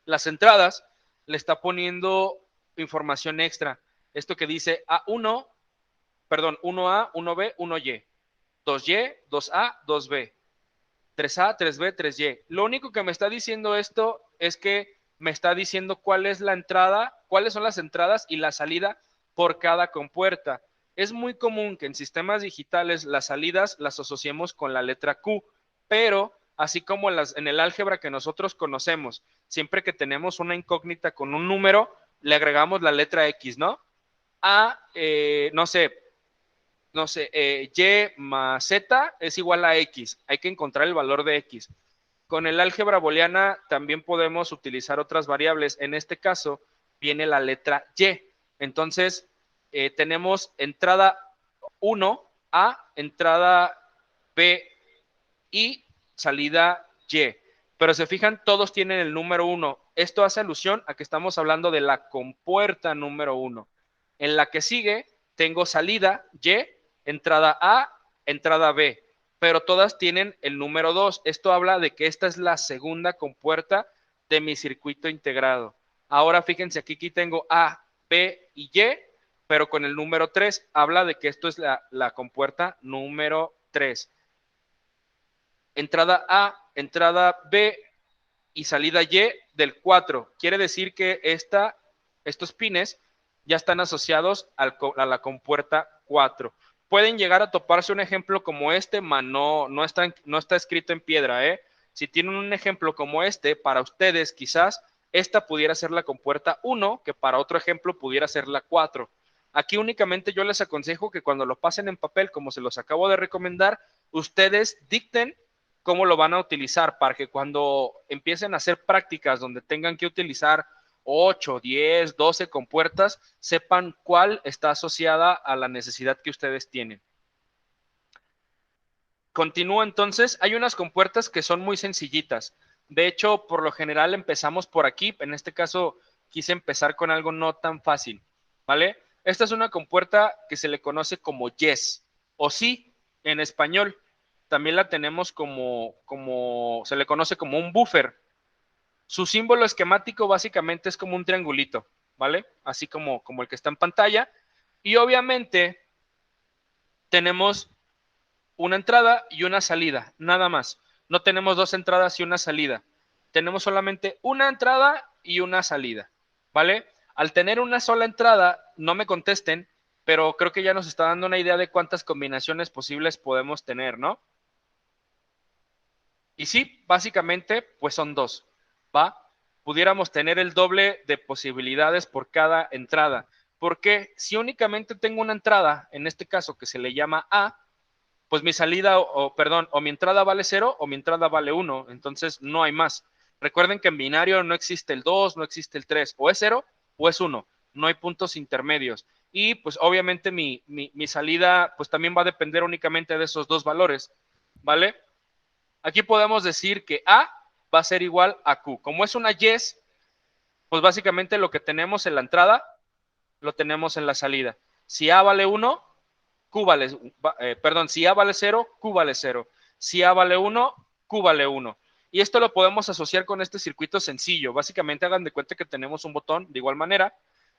las entradas le está poniendo información extra. Esto que dice A1, perdón, 1A, 1B, 1Y, 2Y, 2A, 2B, 3A, 3B, 3Y. Lo único que me está diciendo esto es que me está diciendo cuál es la entrada, cuáles son las entradas y la salida por cada compuerta. Es muy común que en sistemas digitales las salidas las asociemos con la letra Q, pero así como en el álgebra que nosotros conocemos, siempre que tenemos una incógnita con un número, le agregamos la letra X, ¿no? No sé, Y más Z es igual a X. Hay que encontrar el valor de X. Con el álgebra booleana también podemos utilizar otras variables. En este caso, viene la letra Y. Entonces, tenemos entrada 1 A, entrada B y salida Y. Pero se fijan, todos tienen el número 1. Esto hace alusión a que estamos hablando de la compuerta número 1. En la que sigue, tengo salida Y, entrada A, entrada B, pero todas tienen el número 2. Esto habla de que esta es la segunda compuerta de mi circuito integrado. Ahora fíjense, aquí tengo A, B y Y, pero con el número 3 habla de que esto es la compuerta número 3. Entrada A, entrada B y salida Y del 4. Quiere decir que estos pines ya están asociados a la compuerta 4. Pueden llegar a toparse un ejemplo como este, no está escrito en piedra, ¿eh? Si tienen un ejemplo como este, para ustedes quizás esta pudiera ser la compuerta 1, que para otro ejemplo pudiera ser la 4. Aquí únicamente yo les aconsejo que cuando lo pasen en papel, como se los acabo de recomendar, ustedes dicten cómo lo van a utilizar para que cuando empiecen a hacer prácticas donde tengan que utilizar 8, 10, 12 compuertas, sepan cuál está asociada a la necesidad que ustedes tienen. Continúo entonces, hay unas compuertas que son muy sencillitas. De hecho, por lo general empezamos por aquí. En este caso, quise empezar con algo no tan fácil, ¿vale? Esta es una compuerta que se le conoce como yes o sí en español. También la tenemos se le conoce como un buffer. Su símbolo esquemático básicamente es como un triangulito, ¿vale? Así como el que está en pantalla. Y obviamente tenemos una entrada y una salida, nada más. No tenemos dos entradas y una salida. Tenemos solamente una entrada y una salida, ¿vale? Al tener una sola entrada, no me contesten, pero creo que ya nos está dando una idea de cuántas combinaciones posibles podemos tener, ¿no? Y sí, básicamente, pues son dos, ¿va? Pudiéramos tener el doble de posibilidades por cada entrada. Porque si únicamente tengo una entrada, en este caso que se le llama A, pues mi salida, o mi entrada vale 0 o mi entrada vale 1. Entonces no hay más. Recuerden que en binario no existe el 2, no existe el 3. O es 0 o es 1. No hay puntos intermedios. Y pues obviamente mi salida pues también va a depender únicamente de esos dos valores, ¿vale? Aquí podemos decir que A va a ser igual a Q. Como es una yes, pues básicamente lo que tenemos en la entrada, lo tenemos en la salida. Si A vale 1, si A vale 0, Q vale 0. Si A vale 1, Q vale 1. Y esto lo podemos asociar con este circuito sencillo. Básicamente hagan de cuenta que tenemos un botón de igual manera.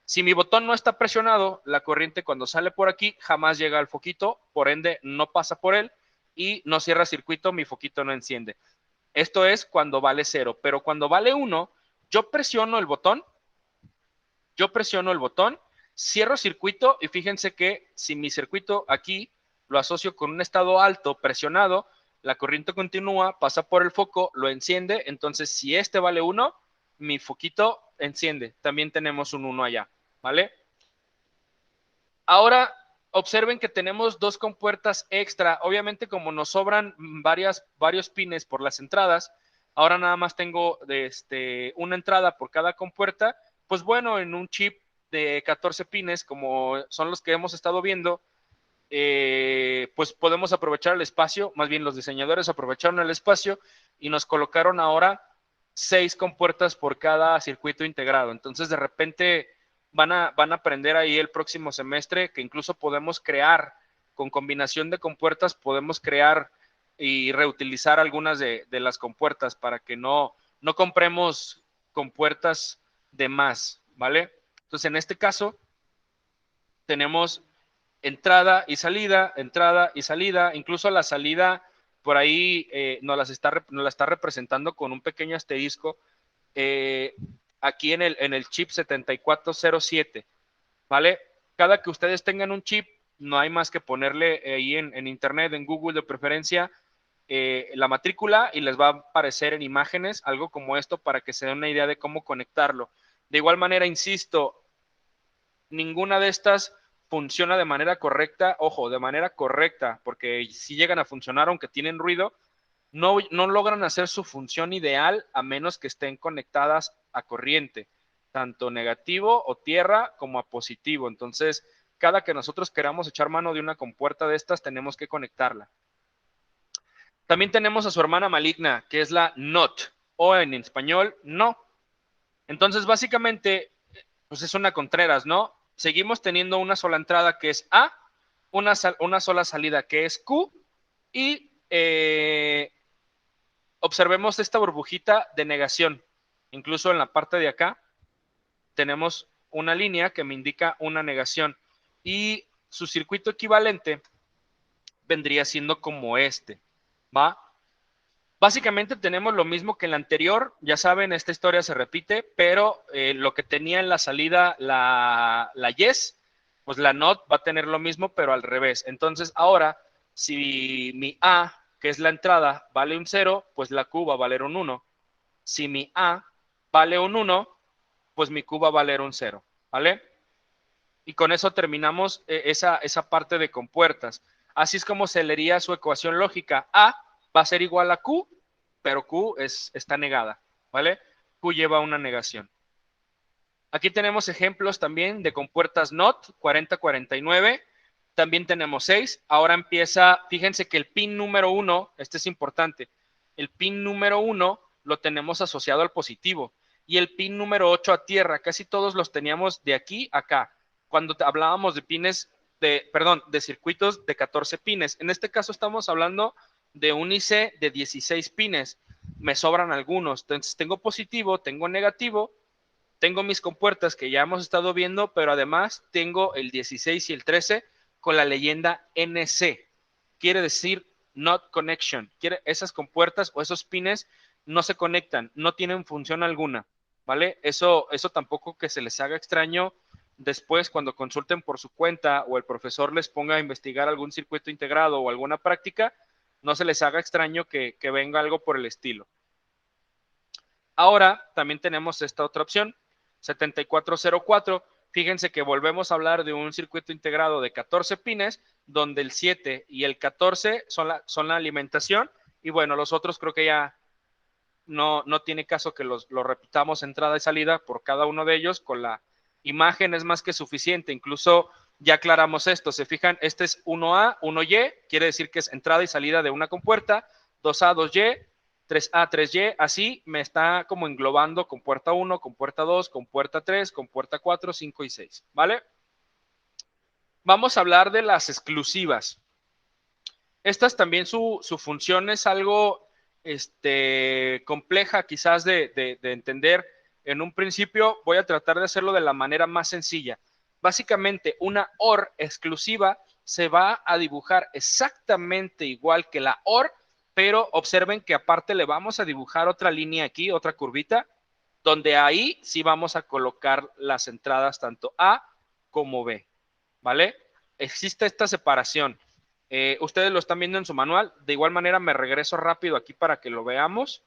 Si mi botón no está presionado, la corriente cuando sale por aquí jamás llega al foquito, por ende no pasa por él y no cierra circuito, mi foquito no enciende. Esto es cuando vale 0, pero cuando vale 1, yo presiono el botón, cierro circuito y fíjense que si mi circuito aquí lo asocio con un estado alto presionado, la corriente continúa, pasa por el foco, lo enciende, entonces si este vale 1, mi foquito enciende. También tenemos un 1 allá, ¿vale? Ahora observen que tenemos dos compuertas extra. Obviamente, como nos sobran varios pines por las entradas, ahora nada más tengo una entrada por cada compuerta. Pues bueno, en un chip de 14 pines, como son los que hemos estado viendo, pues podemos aprovechar el espacio, más bien los diseñadores aprovecharon el espacio y nos colocaron ahora 6 compuertas por cada circuito integrado. Entonces, de repente van a aprender ahí el próximo semestre que incluso podemos crear, con combinación de compuertas, podemos crear y reutilizar algunas de las compuertas para que no compremos compuertas de más, ¿vale? Entonces, en este caso, tenemos entrada y salida, incluso la salida por ahí nos la está representando con un pequeño asterisco aquí en el chip 7407, ¿vale? Cada que ustedes tengan un chip, no hay más que ponerle ahí en internet, en Google de preferencia, la matrícula y les va a aparecer en imágenes algo como esto para que se den una idea de cómo conectarlo. De igual manera, insisto, ninguna de estas funciona de manera correcta, ojo, de manera correcta, porque si llegan a funcionar aunque tienen ruido, no logran hacer su función ideal a menos que estén conectadas a corriente, tanto negativo o tierra como a positivo. Entonces, cada que nosotros queramos echar mano de una compuerta de estas, tenemos que conectarla. También tenemos a su hermana maligna, que es la NOT, o en español, no. Entonces, básicamente, pues es una Contreras, ¿no? Seguimos teniendo una sola entrada que es A, una sola salida que es Q, y observemos esta burbujita de negación. Incluso en la parte de acá tenemos una línea que me indica una negación. Y su circuito equivalente vendría siendo como este, ¿va? Básicamente tenemos lo mismo que en la anterior, ya saben, esta historia se repite, pero lo que tenía en la salida la yes, pues la not va a tener lo mismo, pero al revés. Entonces ahora, si mi A, que es la entrada, vale un 0, pues la Q va a valer un 1. Si mi A vale un 1, pues mi Q va a valer un 0, ¿vale? Y con eso terminamos esa parte de compuertas. Así es como se leería su ecuación lógica. A va a ser igual a Q, pero Q está negada, ¿vale? Q lleva una negación. Aquí tenemos ejemplos también de compuertas NOT 4049. También tenemos 6. Ahora empieza, fíjense que el pin número 1, este es importante, el pin número 1 lo tenemos asociado al positivo y el pin número 8 a tierra. Casi todos los teníamos de aquí a acá. Cuando hablábamos de pines, de circuitos de 14 pines. En este caso estamos hablando de un IC de 16 pines. Me sobran algunos. Entonces tengo positivo, tengo negativo, tengo mis compuertas que ya hemos estado viendo, pero además tengo el 16 y el 13 con la leyenda NC. Quiere decir not connection. Esas compuertas o esos pines no se conectan, no tienen función alguna, ¿vale? Eso tampoco que se les haga extraño después cuando consulten por su cuenta o el profesor les ponga a investigar algún circuito integrado o alguna práctica, no se les haga extraño que venga algo por el estilo. Ahora también tenemos esta otra opción, 7404. Fíjense que volvemos a hablar de un circuito integrado de 14 pines, donde el 7 y el 14 son la alimentación, y bueno, los otros creo que ya no tiene caso que los repitamos entrada y salida por cada uno de ellos. Con la imagen es más que suficiente. Incluso ya aclaramos esto. Se fijan, este es 1A, 1Y, quiere decir que es entrada y salida de una compuerta, 2A, 2Y, 3A, 3Y, así me está como englobando con puerta 1, con puerta 2, con puerta 3, con puerta 4, 5 y 6, ¿vale? Vamos a hablar de las exclusivas. Estas también su función es algo compleja quizás de entender. En un principio voy a tratar de hacerlo de la manera más sencilla. Básicamente, una OR exclusiva se va a dibujar exactamente igual que la OR, pero observen que aparte le vamos a dibujar otra línea aquí, otra curvita, donde ahí sí vamos a colocar las entradas tanto A como B, ¿vale? Existe esta separación. Ustedes lo están viendo en su manual. De igual manera me regreso rápido aquí para que lo veamos.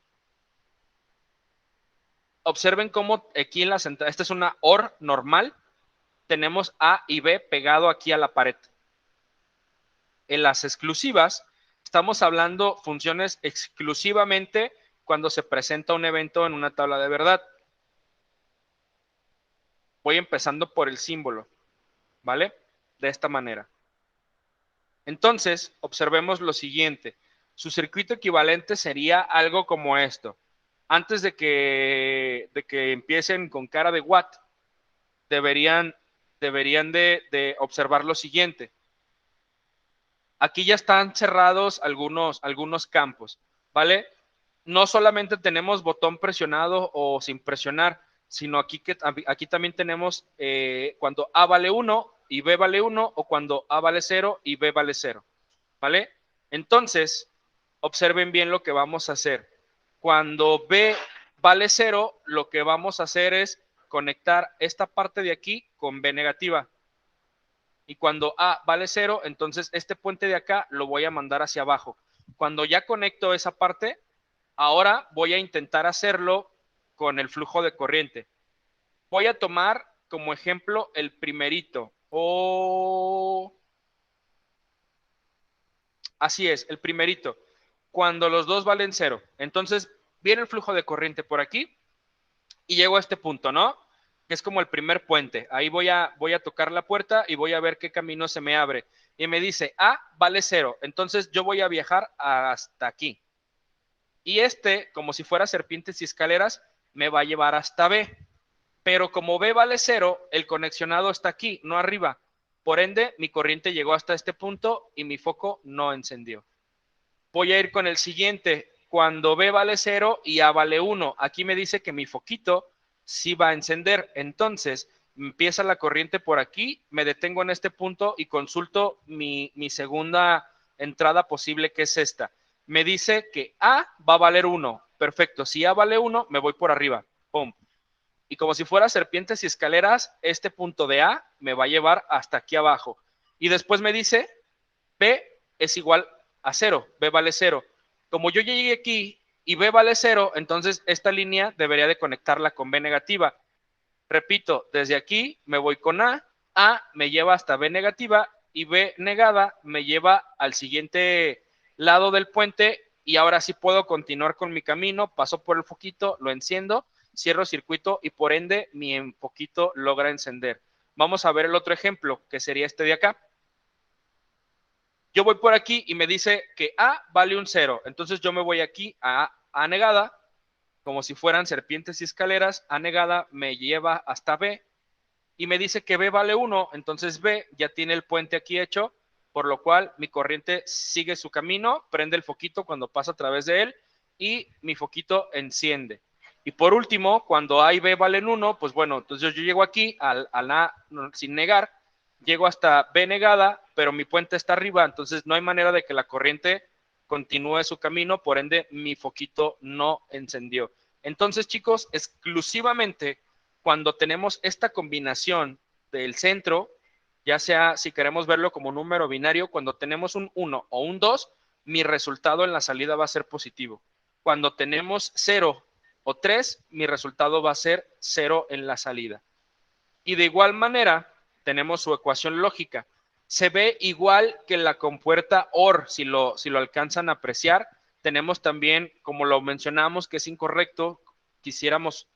Observen cómo aquí en las entradas, esta es una OR normal, tenemos A y B pegado aquí a la pared. En las exclusivas estamos hablando funciones exclusivamente cuando se presenta un evento en una tabla de verdad. Voy empezando por el símbolo, ¿vale? De esta manera. Entonces, observemos lo siguiente. Su circuito equivalente sería algo como esto. Antes de que empiecen con cara de what, deberían de observar lo siguiente. Aquí ya están cerrados algunos campos, ¿vale? No solamente tenemos botón presionado o sin presionar, sino aquí también tenemos cuando A vale 1 y B vale 1 o cuando A vale 0 y B vale 0, ¿vale? Entonces, observen bien lo que vamos a hacer. Cuando B vale 0, lo que vamos a hacer es conectar esta parte de aquí con B negativa. Y cuando A vale 0, entonces este puente de acá lo voy a mandar hacia abajo. Cuando ya conecto esa parte, ahora voy a intentar hacerlo con el flujo de corriente. Voy a tomar como ejemplo el primerito. Así es, el primerito. Cuando los dos valen 0. Entonces viene el flujo de corriente por aquí y llego a este punto, ¿no? Que es como el primer puente. Ahí voy a tocar la puerta y voy a ver qué camino se me abre. Y me dice, A vale 0. Entonces yo voy a viajar hasta aquí. Y como si fuera serpientes y escaleras, me va a llevar hasta B. Pero como B vale 0, el conexionado está aquí, no arriba. Por ende, mi corriente llegó hasta este punto y mi foco no encendió. Voy a ir con el siguiente. Cuando B vale 0 y A vale 1, aquí me dice que mi foquito sí va a encender. Entonces, empieza la corriente por aquí, me detengo en este punto y consulto mi segunda entrada posible, que es esta. Me dice que A va a valer 1. Perfecto. Si A vale 1, me voy por arriba. Pum. Y como si fuera serpientes y escaleras, este punto de A me va a llevar hasta aquí abajo. Y después me dice, B es igual a 0, B vale 0. Como yo llegué aquí y B vale 0, entonces esta línea debería de conectarla con B negativa. Repito, desde aquí me voy con A me lleva hasta B negativa y B negada me lleva al siguiente lado del puente y ahora sí puedo continuar con mi camino, paso por el foquito, lo enciendo, cierro circuito y por ende mi foquito logra encender. Vamos a ver el otro ejemplo, que sería este de acá. Yo voy por aquí y me dice que A vale un 0. Entonces yo me voy aquí a A negada, como si fueran serpientes y escaleras. A negada me lleva hasta B y me dice que B vale 1. Entonces B ya tiene el puente aquí hecho, por lo cual mi corriente sigue su camino, prende el foquito cuando pasa a través de él y mi foquito enciende. Y por último, cuando A y B valen 1, pues bueno, entonces yo llego aquí al A sin negar, llego hasta B negada, pero mi puente está arriba, entonces no hay manera de que la corriente continúe su camino, por ende mi foquito no encendió. Entonces, chicos, exclusivamente cuando tenemos esta combinación del centro, ya sea si queremos verlo como un número binario, cuando tenemos un 1 o un 2, mi resultado en la salida va a ser positivo. Cuando tenemos 0 o 3, mi resultado va a ser 0 en la salida. Y de igual manera, tenemos su ecuación lógica. Se ve igual que la compuerta OR, si lo alcanzan a apreciar. Tenemos también, como lo mencionamos, que es incorrecto, quisiéramos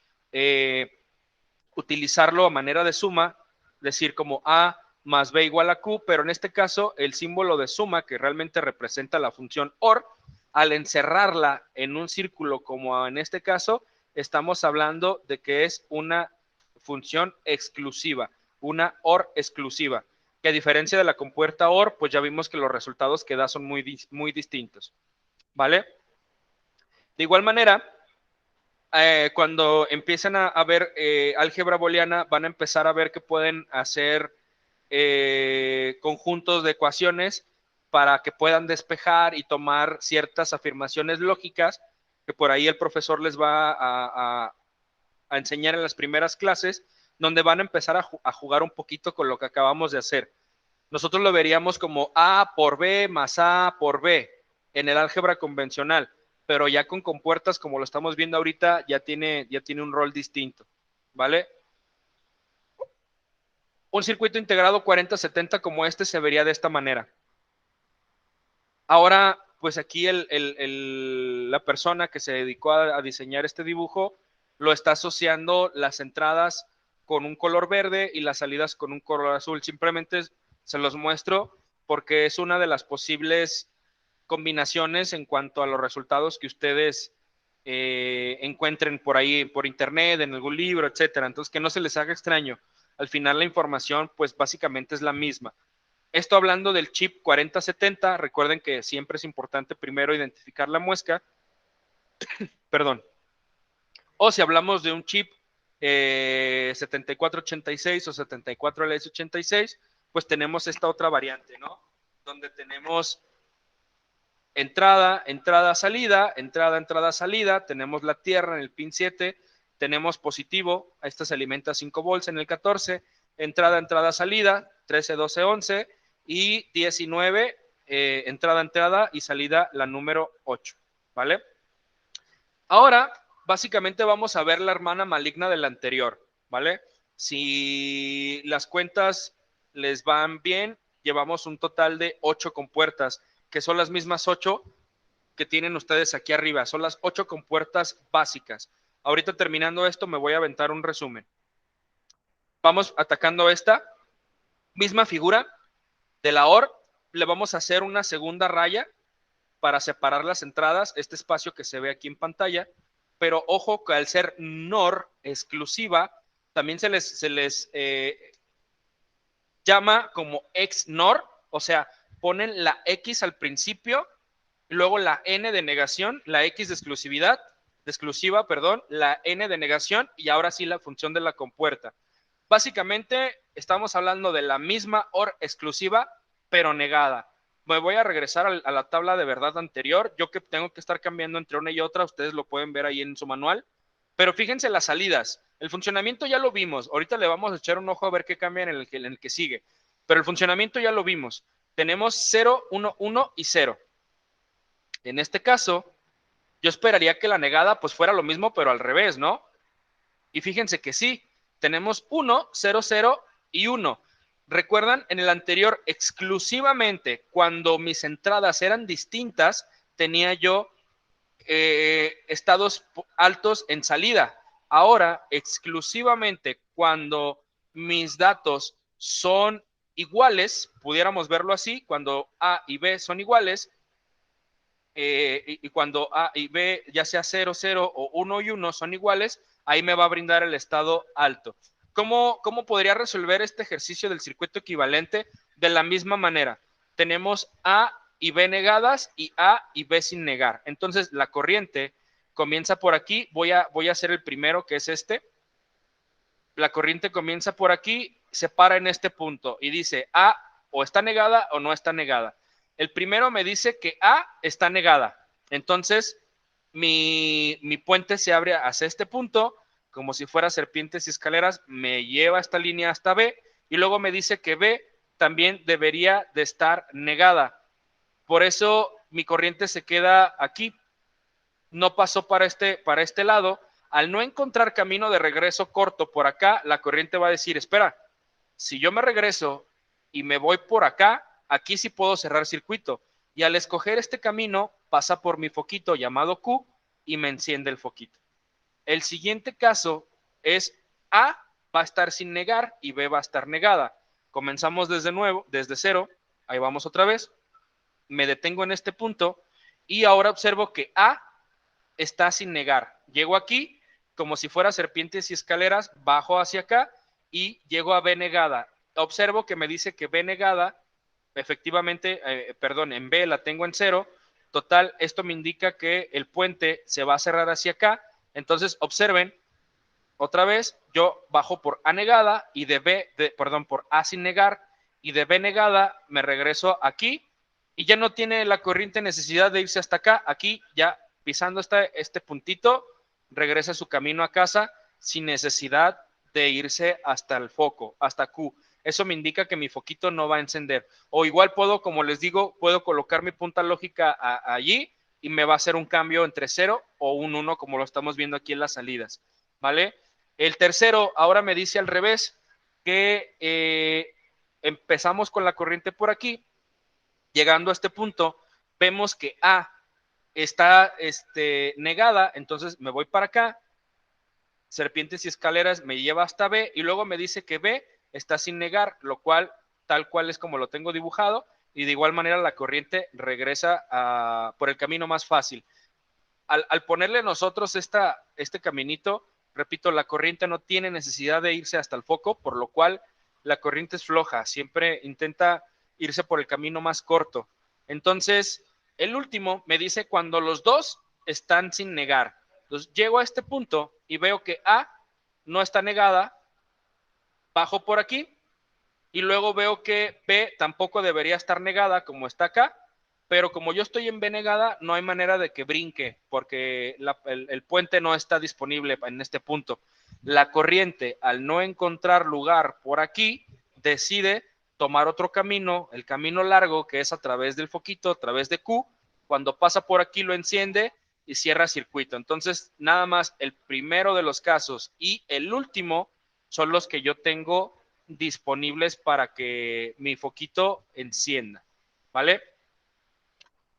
utilizarlo a manera de suma, decir como A más B igual a Q, pero en este caso el símbolo de suma, que realmente representa la función OR, al encerrarla en un círculo como en este caso, estamos hablando de que es una función exclusiva, una OR exclusiva, que a diferencia de la compuerta OR, pues ya vimos que los resultados que da son muy distintos, ¿vale? De igual manera, cuando empiezan a ver álgebra booleana, van a empezar a ver que pueden hacer conjuntos de ecuaciones para que puedan despejar y tomar ciertas afirmaciones lógicas que por ahí el profesor les va a enseñar en las primeras clases, donde van a empezar a jugar un poquito con lo que acabamos de hacer. Nosotros lo veríamos como A por B más A por B en el álgebra convencional, pero ya con compuertas como lo estamos viendo ahorita ya tiene un rol distinto, ¿vale? Un circuito integrado 40-70 como este se vería de esta manera. Ahora, pues aquí la persona que se dedicó a diseñar este dibujo lo está asociando las entradas con un color verde y las salidas con un color azul. Simplemente se los muestro porque es una de las posibles combinaciones en cuanto a los resultados que ustedes encuentren por ahí, por internet, en algún libro, etcétera. Entonces, que no se les haga extraño. Al final la información, pues básicamente es la misma. Esto hablando del chip 4070, recuerden que siempre es importante primero identificar la muesca, perdón. O si hablamos de un chip 7486 o 74LS86, pues tenemos esta otra variante, ¿no? Donde tenemos entrada, entrada, salida, entrada, entrada, salida, tenemos la tierra en el pin 7, tenemos positivo, a esta se alimenta 5 volts en el 14, entrada, entrada, salida, 13, 12, 11 y 19, entrada, entrada y salida la número 8, ¿vale? Ahora, básicamente vamos a ver la hermana maligna de la anterior, ¿vale? Si las cuentas les van bien, llevamos un total de 8 compuertas, que son las mismas 8 que tienen ustedes aquí arriba. Son las 8 compuertas básicas. Ahorita terminando esto, me voy a aventar un resumen. Vamos atacando esta misma figura de la OR. Le vamos a hacer una segunda raya para separar las entradas, este espacio que se ve aquí en pantalla. Pero ojo que al ser NOR exclusiva, también se les llama como XNOR, o sea, ponen la X al principio, luego la N de negación, la X de exclusiva, perdón, la N de negación y ahora sí la función de la compuerta. Básicamente estamos hablando de la misma OR exclusiva, pero negada. Me voy a regresar a la tabla de verdad anterior. Yo que tengo que estar cambiando entre una y otra, ustedes lo pueden ver ahí en su manual. Pero fíjense las salidas. El funcionamiento ya lo vimos. Ahorita le vamos a echar un ojo a ver qué cambia en el que sigue. Pero el funcionamiento ya lo vimos. Tenemos 0, 1, 1 y 0. En este caso, yo esperaría que la negada pues fuera lo mismo, pero al revés, ¿no? Y fíjense que sí, tenemos 1, 0, 0 y 1. ¿Recuerdan? En el anterior, exclusivamente, cuando mis entradas eran distintas, tenía yo estados altos en salida. Ahora, exclusivamente, cuando mis datos son iguales, pudiéramos verlo así, cuando A y B son iguales, y cuando A y B, ya sea 0, 0 o 1 y 1 son iguales, ahí me va a brindar el estado alto. ¿Cómo podría resolver este ejercicio del circuito equivalente? De la misma manera. Tenemos A y B negadas y A y B sin negar. Entonces, la corriente comienza por aquí. Voy a hacer el primero, que es este. La corriente comienza por aquí, se para en este punto y dice A o está negada o no está negada. El primero me dice que A está negada. Entonces, mi puente se abre hacia este punto, como si fuera serpientes y escaleras, me lleva esta línea hasta B y luego me dice que B también debería de estar negada. Por eso mi corriente se queda aquí. No pasó para este lado. Al no encontrar camino de regreso corto por acá, la corriente va a decir, espera, si yo me regreso y me voy por acá, aquí sí puedo cerrar circuito. Y al escoger este camino, pasa por mi foquito llamado Q y me enciende el foquito. El siguiente caso es A va a estar sin negar y B va a estar negada. Comenzamos desde cero, ahí vamos otra vez, me detengo en este punto y ahora observo que A está sin negar. Llego aquí, como si fuera serpientes y escaleras, bajo hacia acá y llego a B negada. Observo que me dice que B negada, efectivamente, en B la tengo en 0. Total, esto me indica que el puente se va a cerrar hacia acá. Entonces, observen, otra vez, yo bajo por A negada y por A sin negar y de B negada me regreso aquí y ya no tiene la corriente necesidad de irse hasta acá. Aquí ya pisando este puntito, regresa su camino a casa sin necesidad de irse hasta el foco, hasta Q. Eso me indica que mi foquito no va a encender. O igual puedo, como les digo, puedo colocar mi punta lógica allí y me va a hacer un cambio entre 0 o un 1, como lo estamos viendo aquí en las salidas, ¿vale? El tercero ahora me dice al revés, que empezamos con la corriente por aquí, llegando a este punto, vemos que A está negada, entonces me voy para acá, serpientes y escaleras me lleva hasta B y luego me dice que B está sin negar, lo cual tal cual es como lo tengo dibujado y de igual manera la corriente regresa por el camino más fácil. Al ponerle nosotros este caminito, repito, la corriente no tiene necesidad de irse hasta el foco, por lo cual la corriente es floja, siempre intenta irse por el camino más corto. Entonces, el último me dice cuando los dos están sin negar. Entonces, llego a este punto y veo que A no está negada, bajo por aquí, y luego veo que B tampoco debería estar negada como está acá, pero como yo estoy en B negada, no hay manera de que brinque, porque el puente no está disponible en este punto. La corriente, al no encontrar lugar por aquí, decide tomar otro camino, el camino largo, que es a través del foquito, a través de Q. Cuando pasa por aquí lo enciende y cierra circuito. Entonces, nada más el primero de los casos y el último son los que yo tengo disponibles para que mi foquito encienda, ¿vale?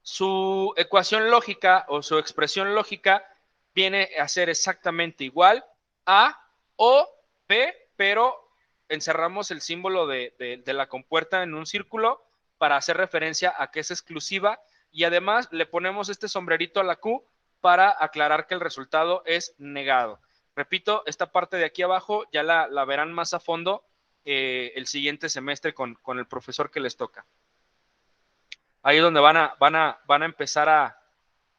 Su ecuación lógica o su expresión lógica viene a ser exactamente igual a o P, pero encerramos el símbolo de la compuerta en un círculo para hacer referencia a que es exclusiva y además le ponemos este sombrerito a la Q para aclarar que el resultado es negado. Repito, esta parte de aquí abajo ya la verán más a fondo el siguiente semestre con el profesor que les toca. Ahí es donde van a empezar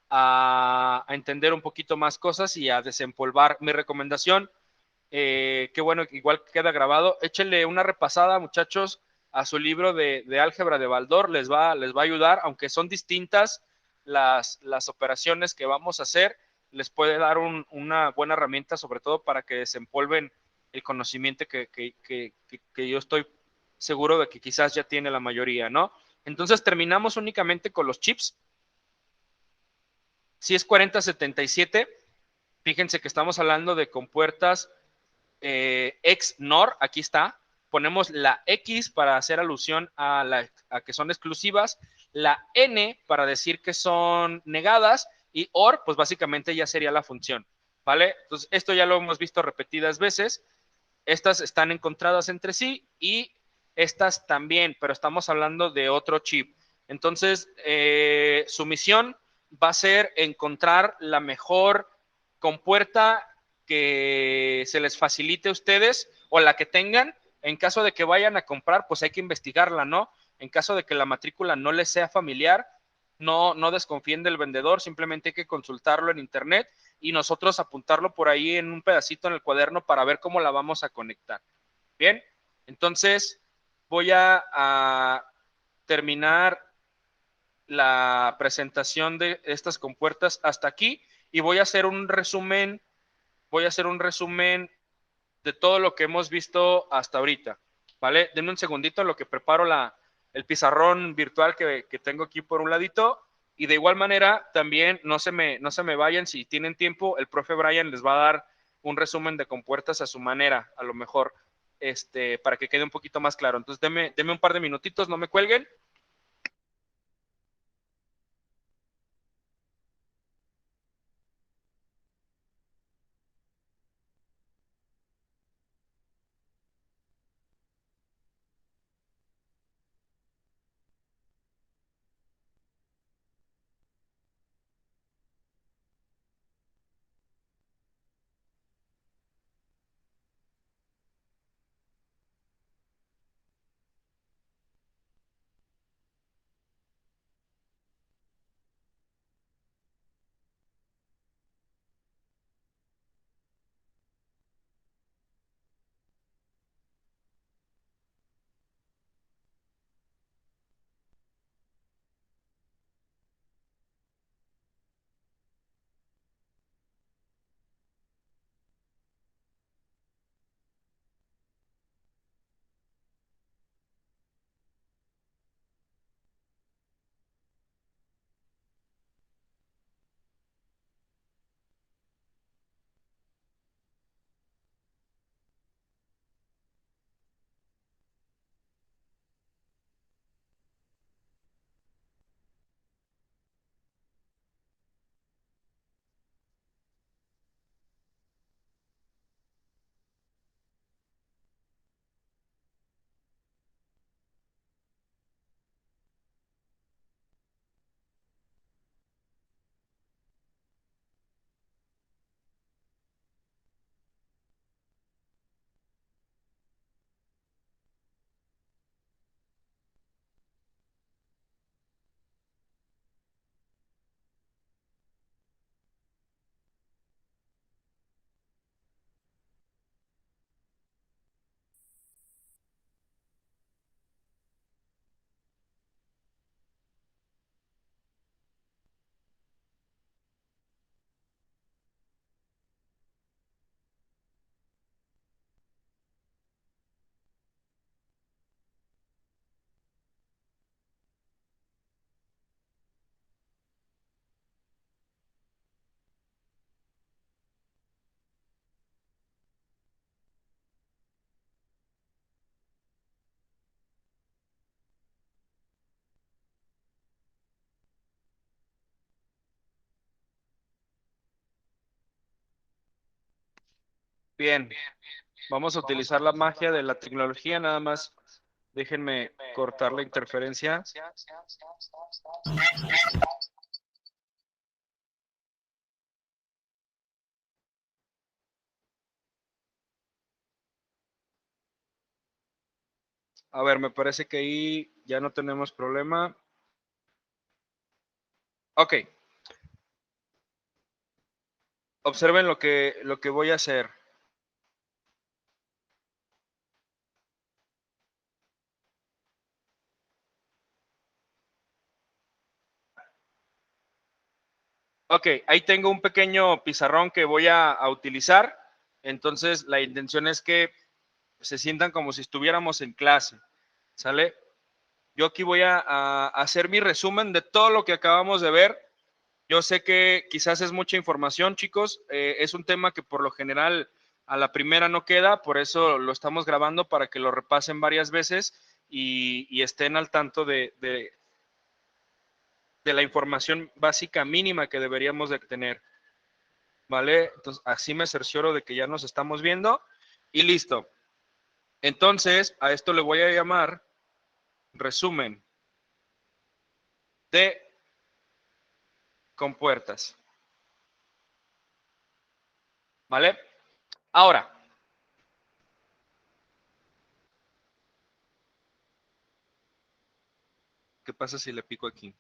a entender un poquito más cosas y a desempolvar. Mi recomendación, que bueno, igual queda grabado, échenle una repasada, muchachos, a su libro de álgebra de Baldor, les va a ayudar, aunque son distintas las operaciones que vamos a hacer, les puede dar una buena herramienta, sobre todo para que desempolven el conocimiento que yo estoy seguro de que quizás ya tiene la mayoría, ¿no? Entonces terminamos únicamente con los chips. Si es 4077, fíjense que estamos hablando de compuertas XNOR, aquí está. Ponemos la X para hacer alusión a que son exclusivas, la N para decir que son negadas y OR, pues básicamente ya sería la función, ¿vale? Entonces, esto ya lo hemos visto repetidas veces. Estas están encontradas entre sí y estas también, pero estamos hablando de otro chip. Entonces, su misión va a ser encontrar la mejor compuerta que se les facilite a ustedes o la que tengan. En caso de que vayan a comprar, pues hay que investigarla, ¿no? En caso de que la matrícula no les sea familiar, no desconfíen del vendedor, simplemente hay que consultarlo en internet y nosotros apuntarlo por ahí en un pedacito en el cuaderno para ver cómo la vamos a conectar. Bien, entonces voy a terminar la presentación de estas compuertas hasta aquí y voy a hacer un resumen de todo lo que hemos visto hasta ahorita, ¿vale? Denme un segundito en lo que preparo el pizarrón virtual que tengo aquí por un ladito y de igual manera también no se me vayan, si tienen tiempo, el profe Brian les va a dar un resumen de compuertas a su manera, a lo mejor, para que quede un poquito más claro. Entonces, deme un par de minutitos, no me cuelguen. Bien, vamos a utilizar la magia de la tecnología, nada más. Déjenme cortar la interferencia. A ver, me parece que ahí ya no tenemos problema. Ok. Observen lo que voy a hacer. Ok, ahí tengo un pequeño pizarrón que voy a utilizar. Entonces, la intención es que se sientan como si estuviéramos en clase. ¿Sale? Yo aquí voy a hacer mi resumen de todo lo que acabamos de ver. Yo sé que quizás es mucha información, chicos. Es un tema que por lo general a la primera no queda, por eso lo estamos grabando para que lo repasen varias veces y estén al tanto de la información básica mínima que deberíamos de tener. ¿Vale? Entonces, así me cercioro de que ya nos estamos viendo y listo. Entonces, a esto le voy a llamar resumen de compuertas. ¿Vale? Ahora, ¿qué pasa si le pico aquí?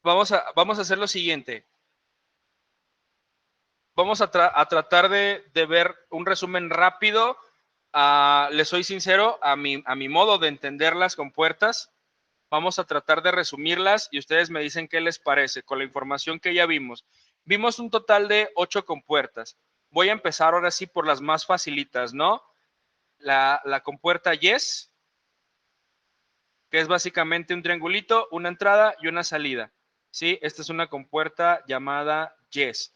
Vamos a hacer lo siguiente. Vamos a tratar de ver un resumen rápido. Les soy sincero, a mi modo de entender las compuertas, vamos a tratar de resumirlas y ustedes me dicen qué les parece con la información que ya vimos. Vimos un total de 8 compuertas. Voy a empezar ahora sí por las más facilitas, ¿no? La compuerta yes, que es básicamente un triangulito, una entrada y una salida. ¿Sí? Esta es una compuerta llamada yes.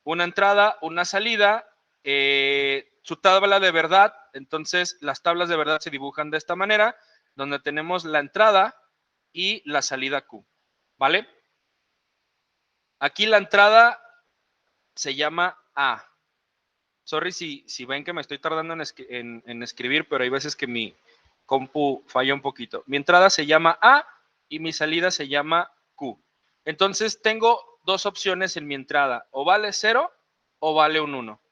Una entrada, una salida, su tabla de verdad, entonces las tablas de verdad se dibujan de esta manera, donde tenemos la entrada y la salida Q, ¿vale? Aquí la entrada se llama A. Sorry si ven que me estoy tardando en escribir, pero hay veces que mi compu falla un poquito. Mi entrada se llama A y mi salida se llama Q. Entonces tengo dos opciones en mi entrada, o vale 0 o vale un 1.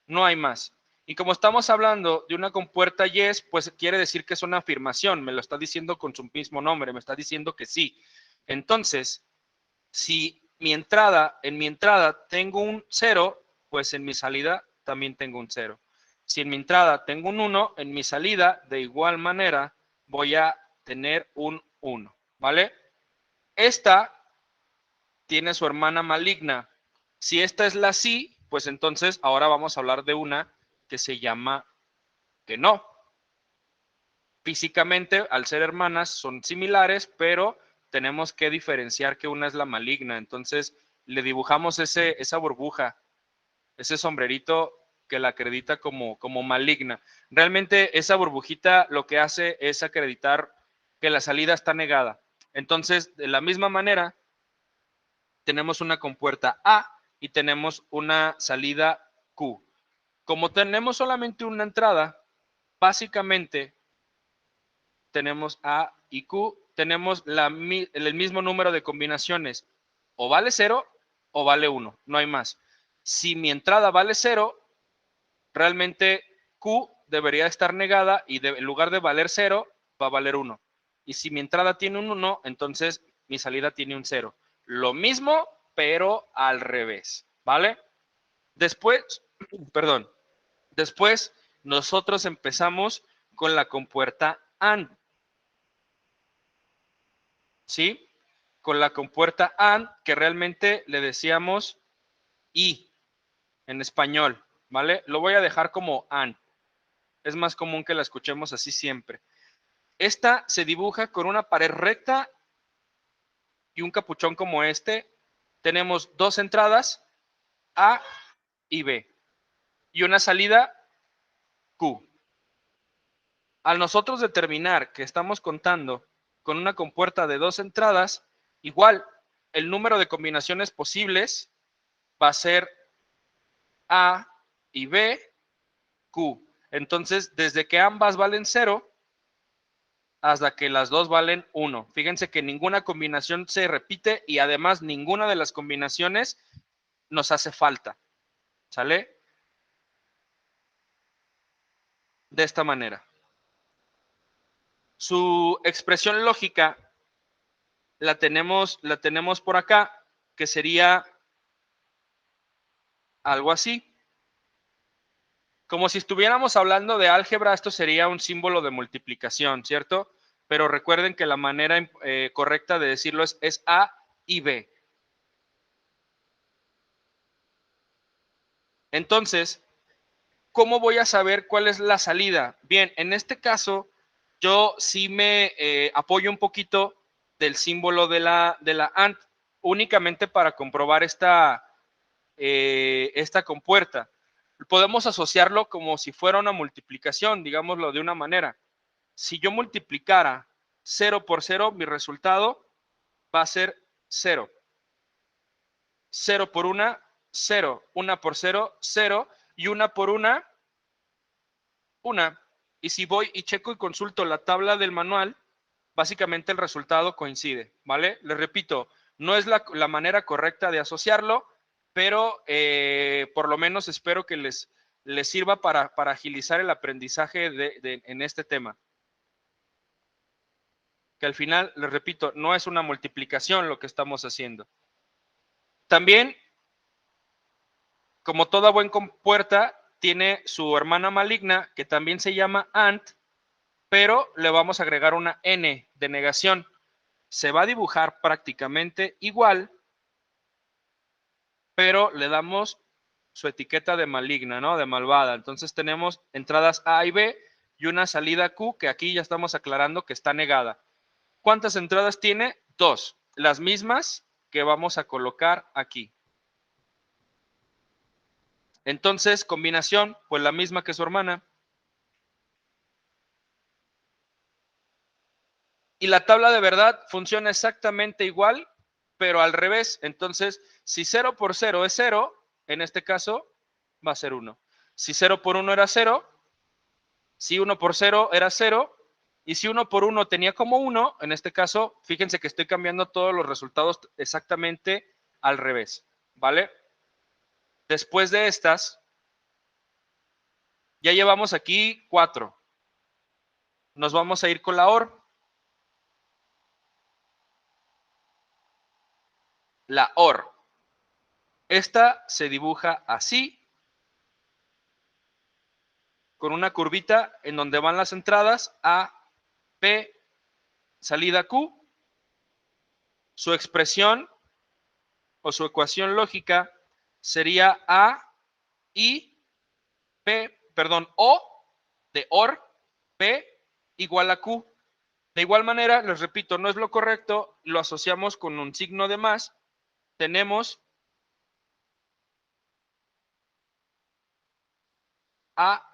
No hay más. Y como estamos hablando de una compuerta yes, pues quiere decir que es una afirmación, me lo está diciendo con su mismo nombre, me está diciendo que sí. Entonces, si en mi entrada tengo un 0, pues en mi salida también tengo un 0. Si en mi entrada tengo un 1, en mi salida de igual manera voy a tener un 1, ¿vale? Esta tiene su hermana maligna. Si esta es la sí, pues entonces ahora vamos a hablar de una que se llama que no. Físicamente, al ser hermanas, son similares, pero tenemos que diferenciar que una es la maligna. Entonces, le dibujamos esa burbuja, ese sombrerito que la acredita como maligna. Realmente, esa burbujita lo que hace es acreditar que la salida está negada. Entonces, de la misma manera, tenemos una compuerta A y tenemos una salida Q. Como tenemos solamente una entrada, básicamente tenemos A y Q, tenemos el mismo número de combinaciones. O vale 0 o vale 1, no hay más. Si mi entrada vale 0, realmente Q debería estar negada y en lugar de valer 0, va a valer 1. Y si mi entrada tiene un 1, entonces mi salida tiene un 0. Lo mismo, pero al revés, ¿vale? Después, perdón, después nosotros empezamos con la compuerta AND, ¿sí? Con la compuerta AND, que realmente le decíamos I en español, ¿vale? Lo voy a dejar como AND. Es más común que la escuchemos así siempre. Esta se dibuja con una pared recta y un capuchón como este. Tenemos dos entradas, A y B, y una salida, Q. Al nosotros determinar que estamos contando con una compuerta de 2 entradas, igual el número de combinaciones posibles va a ser A y B, Q. Entonces, desde que ambas valen 0 hasta que las dos valen 1. Fíjense que ninguna combinación se repite y además ninguna de las combinaciones nos hace falta. ¿Sale? De esta manera. Su expresión lógica la tenemos por acá, que sería algo así. Como si estuviéramos hablando de álgebra, esto sería un símbolo de multiplicación, ¿cierto? Pero recuerden que la manera correcta de decirlo es A y B. Entonces, ¿cómo voy a saber cuál es la salida? Bien, en este caso, yo sí me apoyo un poquito del símbolo de la AND, únicamente para comprobar esta compuerta. Podemos asociarlo como si fuera una multiplicación, digámoslo de una manera. Si yo multiplicara 0 por 0, mi resultado va a ser 0. 0 por 1, 0. 1 por 0, 0. Y 1 por 1, 1. Y si voy y checo y consulto la tabla del manual, básicamente el resultado coincide, ¿vale? Les repito, no es la manera correcta de asociarlo, pero por lo menos espero que les sirva para agilizar el aprendizaje en este tema. Que al final, les repito, no es una multiplicación lo que estamos haciendo. También, como toda buena compuerta, tiene su hermana maligna, que también se llama AND, pero le vamos a agregar una N de negación. Se va a dibujar prácticamente igual, pero le damos su etiqueta de maligna, ¿no? De malvada. Entonces tenemos entradas A y B y una salida Q, que aquí ya estamos aclarando que está negada. ¿Cuántas entradas tiene? 2. Las mismas que vamos a colocar aquí. Entonces, combinación, pues la misma que su hermana. Y la tabla de verdad funciona exactamente igual, pero al revés. Entonces, si 0 por 0 es 0, en este caso va a ser 1. Si 0 por 1 era 0, si 1 por 0 era 0, y si 1 por 1 tenía como 1, en este caso, fíjense que estoy cambiando todos los resultados exactamente al revés, ¿vale? Después de estas, ya llevamos aquí 4. Nos vamos a ir con la OR. La OR. Esta se dibuja así, con una curvita en donde van las entradas A, P, salida Q. Su expresión o su ecuación lógica sería A, I, P, perdón, O de OR, P igual a Q. De igual manera, les repito, no es lo correcto, lo asociamos con un signo de más. Tenemos A,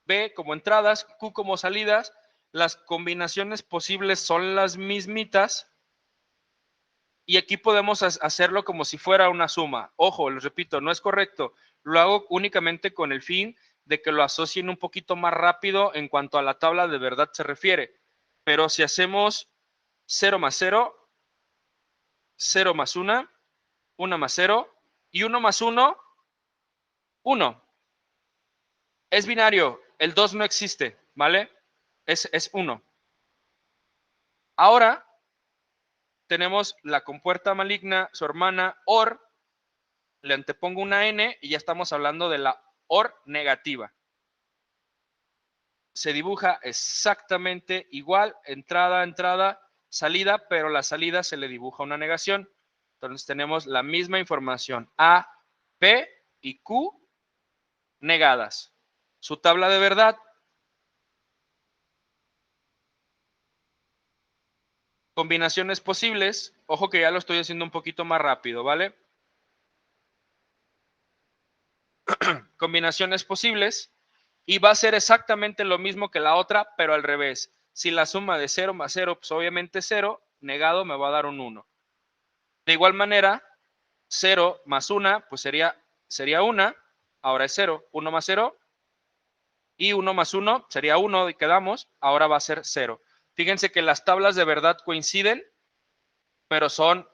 B como entradas, Q como salidas. Las combinaciones posibles son las mismitas. Y aquí podemos hacerlo como si fuera una suma. Ojo, les repito, no es correcto. Lo hago únicamente con el fin de que lo asocien un poquito más rápido en cuanto a la tabla de verdad se refiere. Pero si hacemos 0 más 0, 0 más 1, 1 más 0 y 1 más 1, 1. Es binario, el 2 no existe, ¿vale? Es 1. Ahora tenemos la compuerta maligna, su hermana OR, le antepongo una N y ya estamos hablando de la OR negativa. Se dibuja exactamente igual, entrada, entrada, salida, pero la salida se le dibuja una negación. Entonces tenemos la misma información, A, P y Q negadas. Su tabla de verdad. Combinaciones posibles. Ojo que ya lo estoy haciendo un poquito más rápido, ¿vale? Combinaciones posibles. Y va a ser exactamente lo mismo que la otra, pero al revés. Si la suma de 0 más 0, pues obviamente 0, negado me va a dar un 1. De igual manera, 0 más 1, pues sería 1, ahora es 0. 1 más 0, y 1 más 1 sería 1 y quedamos, ahora va a ser 0. Fíjense que las tablas de verdad coinciden, pero son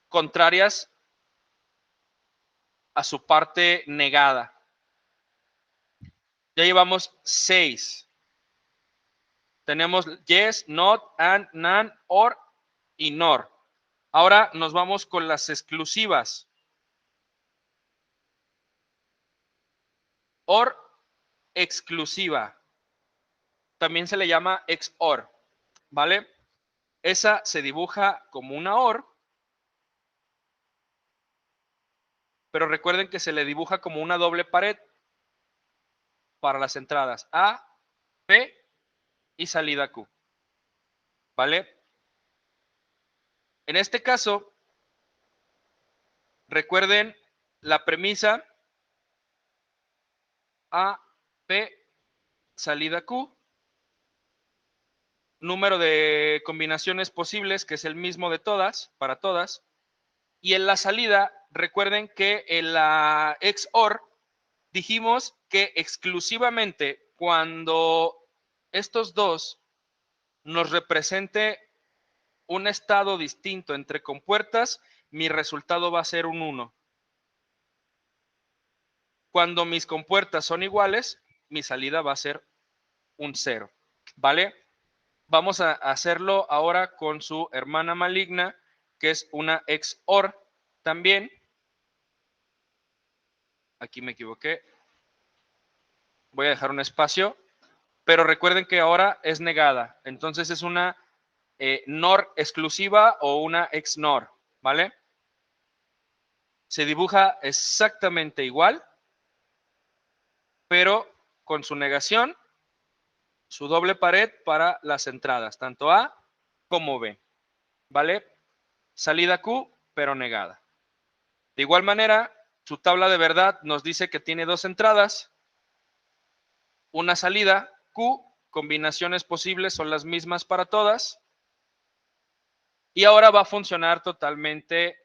contrarias a su parte negada. Ya llevamos 6. Tenemos yes, not, and, none, or y nor. Ahora nos vamos con las exclusivas. Or exclusiva. También se le llama XOR, ¿vale? Esa se dibuja como una OR, pero recuerden que se le dibuja como una doble pared para las entradas A, B y salida Q, ¿vale? En este caso, recuerden la premisa A, B, salida Q, número de combinaciones posibles, que es el mismo de todas, para todas, y en la salida, recuerden que en la XOR dijimos que exclusivamente cuando estos dos nos represente un estado distinto entre compuertas, mi resultado va a ser un 1. Cuando mis compuertas son iguales, mi salida va a ser un 0, ¿vale? Vamos a hacerlo ahora con su hermana maligna, que es una XOR también. Aquí me equivoqué. Voy a dejar un espacio, pero recuerden que ahora es negada. Entonces es una NOR exclusiva o una XNOR, ¿vale? Se dibuja exactamente igual, pero con su negación, su doble pared para las entradas, tanto A como B, ¿vale? Salida Q, pero negada. De igual manera, su tabla de verdad nos dice que tiene dos entradas, una salida Q, combinaciones posibles son las mismas para todas, y ahora va a funcionar totalmente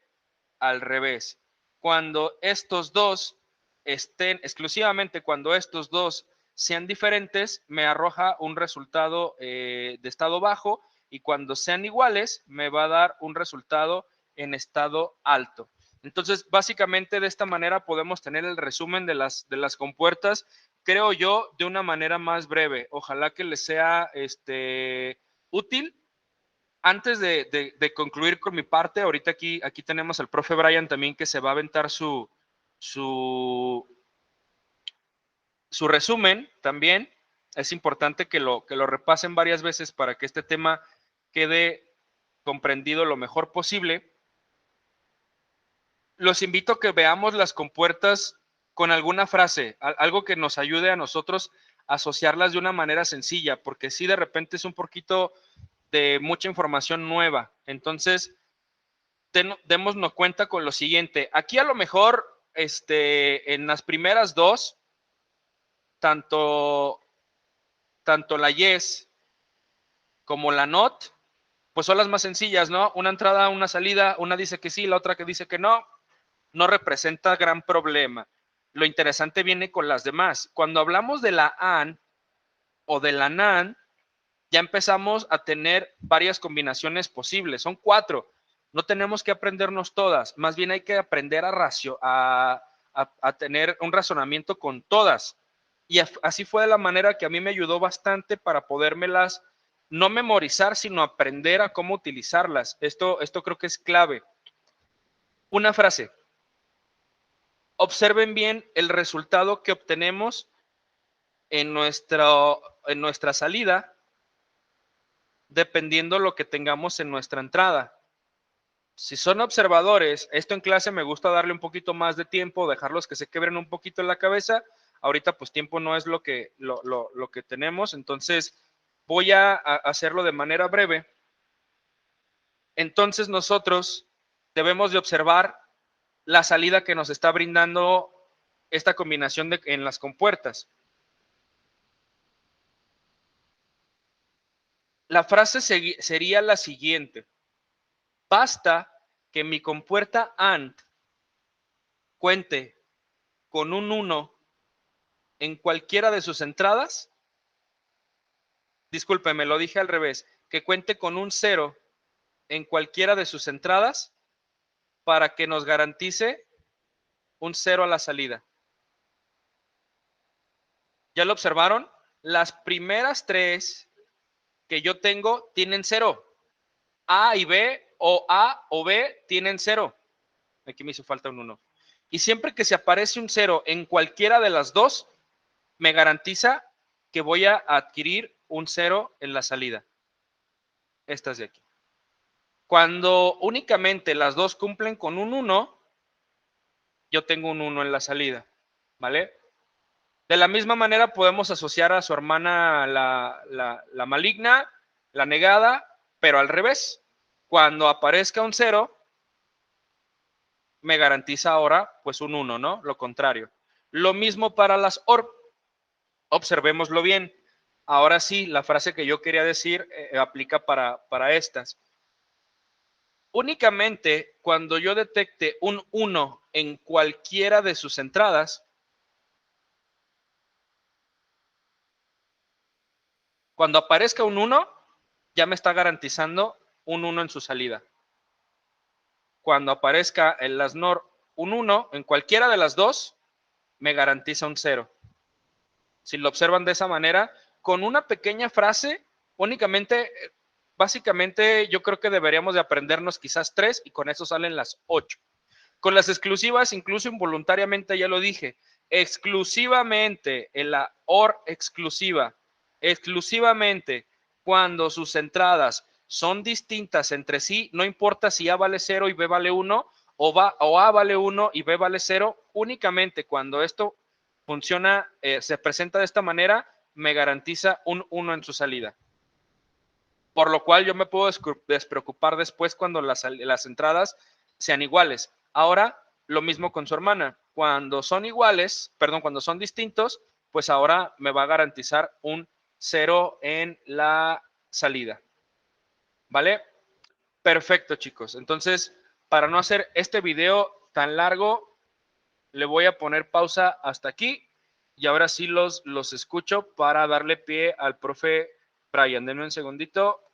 al revés. Cuando estos dos estén, exclusivamente cuando estos dos sean diferentes, me arroja un resultado de estado bajo, y cuando sean iguales, me va a dar un resultado en estado alto. Entonces, básicamente de esta manera podemos tener el resumen de las compuertas, creo yo, de una manera más breve. Ojalá que les sea útil. Antes de concluir con mi parte, ahorita aquí tenemos al profe Brian también, que se va a aventar su resumen también. Es importante que lo repasen varias veces para que este tema quede comprendido lo mejor posible. Los invito a que veamos las compuertas con alguna frase, algo que nos ayude a nosotros a asociarlas de una manera sencilla, porque sí, de repente es un poquito de mucha información nueva. Entonces, démonos cuenta con lo siguiente. Aquí a lo mejor, en las primeras dos, tanto la yes como la not, pues son las más sencillas, ¿no? Una entrada, una salida, una dice que sí, la otra que dice que no, no representa gran problema. Lo interesante viene con las demás. Cuando hablamos de la AND o de la NAND, ya empezamos a tener varias combinaciones posibles. Son 4. No tenemos que aprendernos todas. Más bien hay que aprender a tener un razonamiento con todas. Y así fue de la manera que a mí me ayudó bastante para podérmelas no memorizar, sino aprender a cómo utilizarlas. Esto creo que es clave. Una frase. Observen bien el resultado que obtenemos en nuestra salida, dependiendo lo que tengamos en nuestra entrada. Si son observadores, esto en clase me gusta darle un poquito más de tiempo, dejarlos que se quebren un poquito en la cabeza. Ahorita pues tiempo no es lo que tenemos, entonces voy a hacerlo de manera breve. Entonces nosotros debemos de observar la salida que nos está brindando esta combinación en las compuertas. La frase sería la siguiente. Basta que mi compuerta AND cuente con un 1 en cualquiera de sus entradas. Disculpe, me lo dije al revés. Que cuente con un 0 en cualquiera de sus entradas para que nos garantice un 0 a la salida. ¿Ya lo observaron? Las primeras tres que yo tengo tienen 0. A y B, o A o B tienen 0. Aquí me hizo falta un 1. Y siempre que se aparece un 0 en cualquiera de las dos, me garantiza que voy a adquirir un 0 en la salida. Estas de aquí. Cuando únicamente las dos cumplen con un 1, yo tengo un 1 en la salida. ¿Vale? De la misma manera podemos asociar a su hermana la maligna, la negada, pero al revés. Cuando aparezca un 0, me garantiza ahora pues un 1, ¿no? Lo contrario. Lo mismo para las OR. Observémoslo bien. Ahora sí, la frase que yo quería decir aplica para estas. Únicamente cuando yo detecte un 1 en cualquiera de sus entradas, cuando aparezca un 1, ya me está garantizando un 1 en su salida. Cuando aparezca en las NOR un 1 en cualquiera de las dos, me garantiza un 0. Si lo observan de esa manera, con una pequeña frase, únicamente, básicamente yo creo que deberíamos de aprendernos quizás 3 y con eso salen las 8. Con las exclusivas, incluso involuntariamente ya lo dije, exclusivamente en la OR exclusiva, exclusivamente cuando sus entradas son distintas entre sí, no importa si A vale 0 y B vale 1, o A vale 1 y B vale 0, únicamente cuando esto funciona, se presenta de esta manera, me garantiza un 1 en su salida. Por lo cual yo me puedo despreocupar después cuando las entradas sean iguales. Ahora, lo mismo con su hermana. Cuando son iguales, perdón, cuando son distintos, pues ahora me va a garantizar un 0 en la salida. ¿Vale? Perfecto, chicos. Entonces, para no hacer este video tan largo, le voy a poner pausa hasta aquí y ahora sí los escucho para darle pie al profe Brian. Denme un segundito.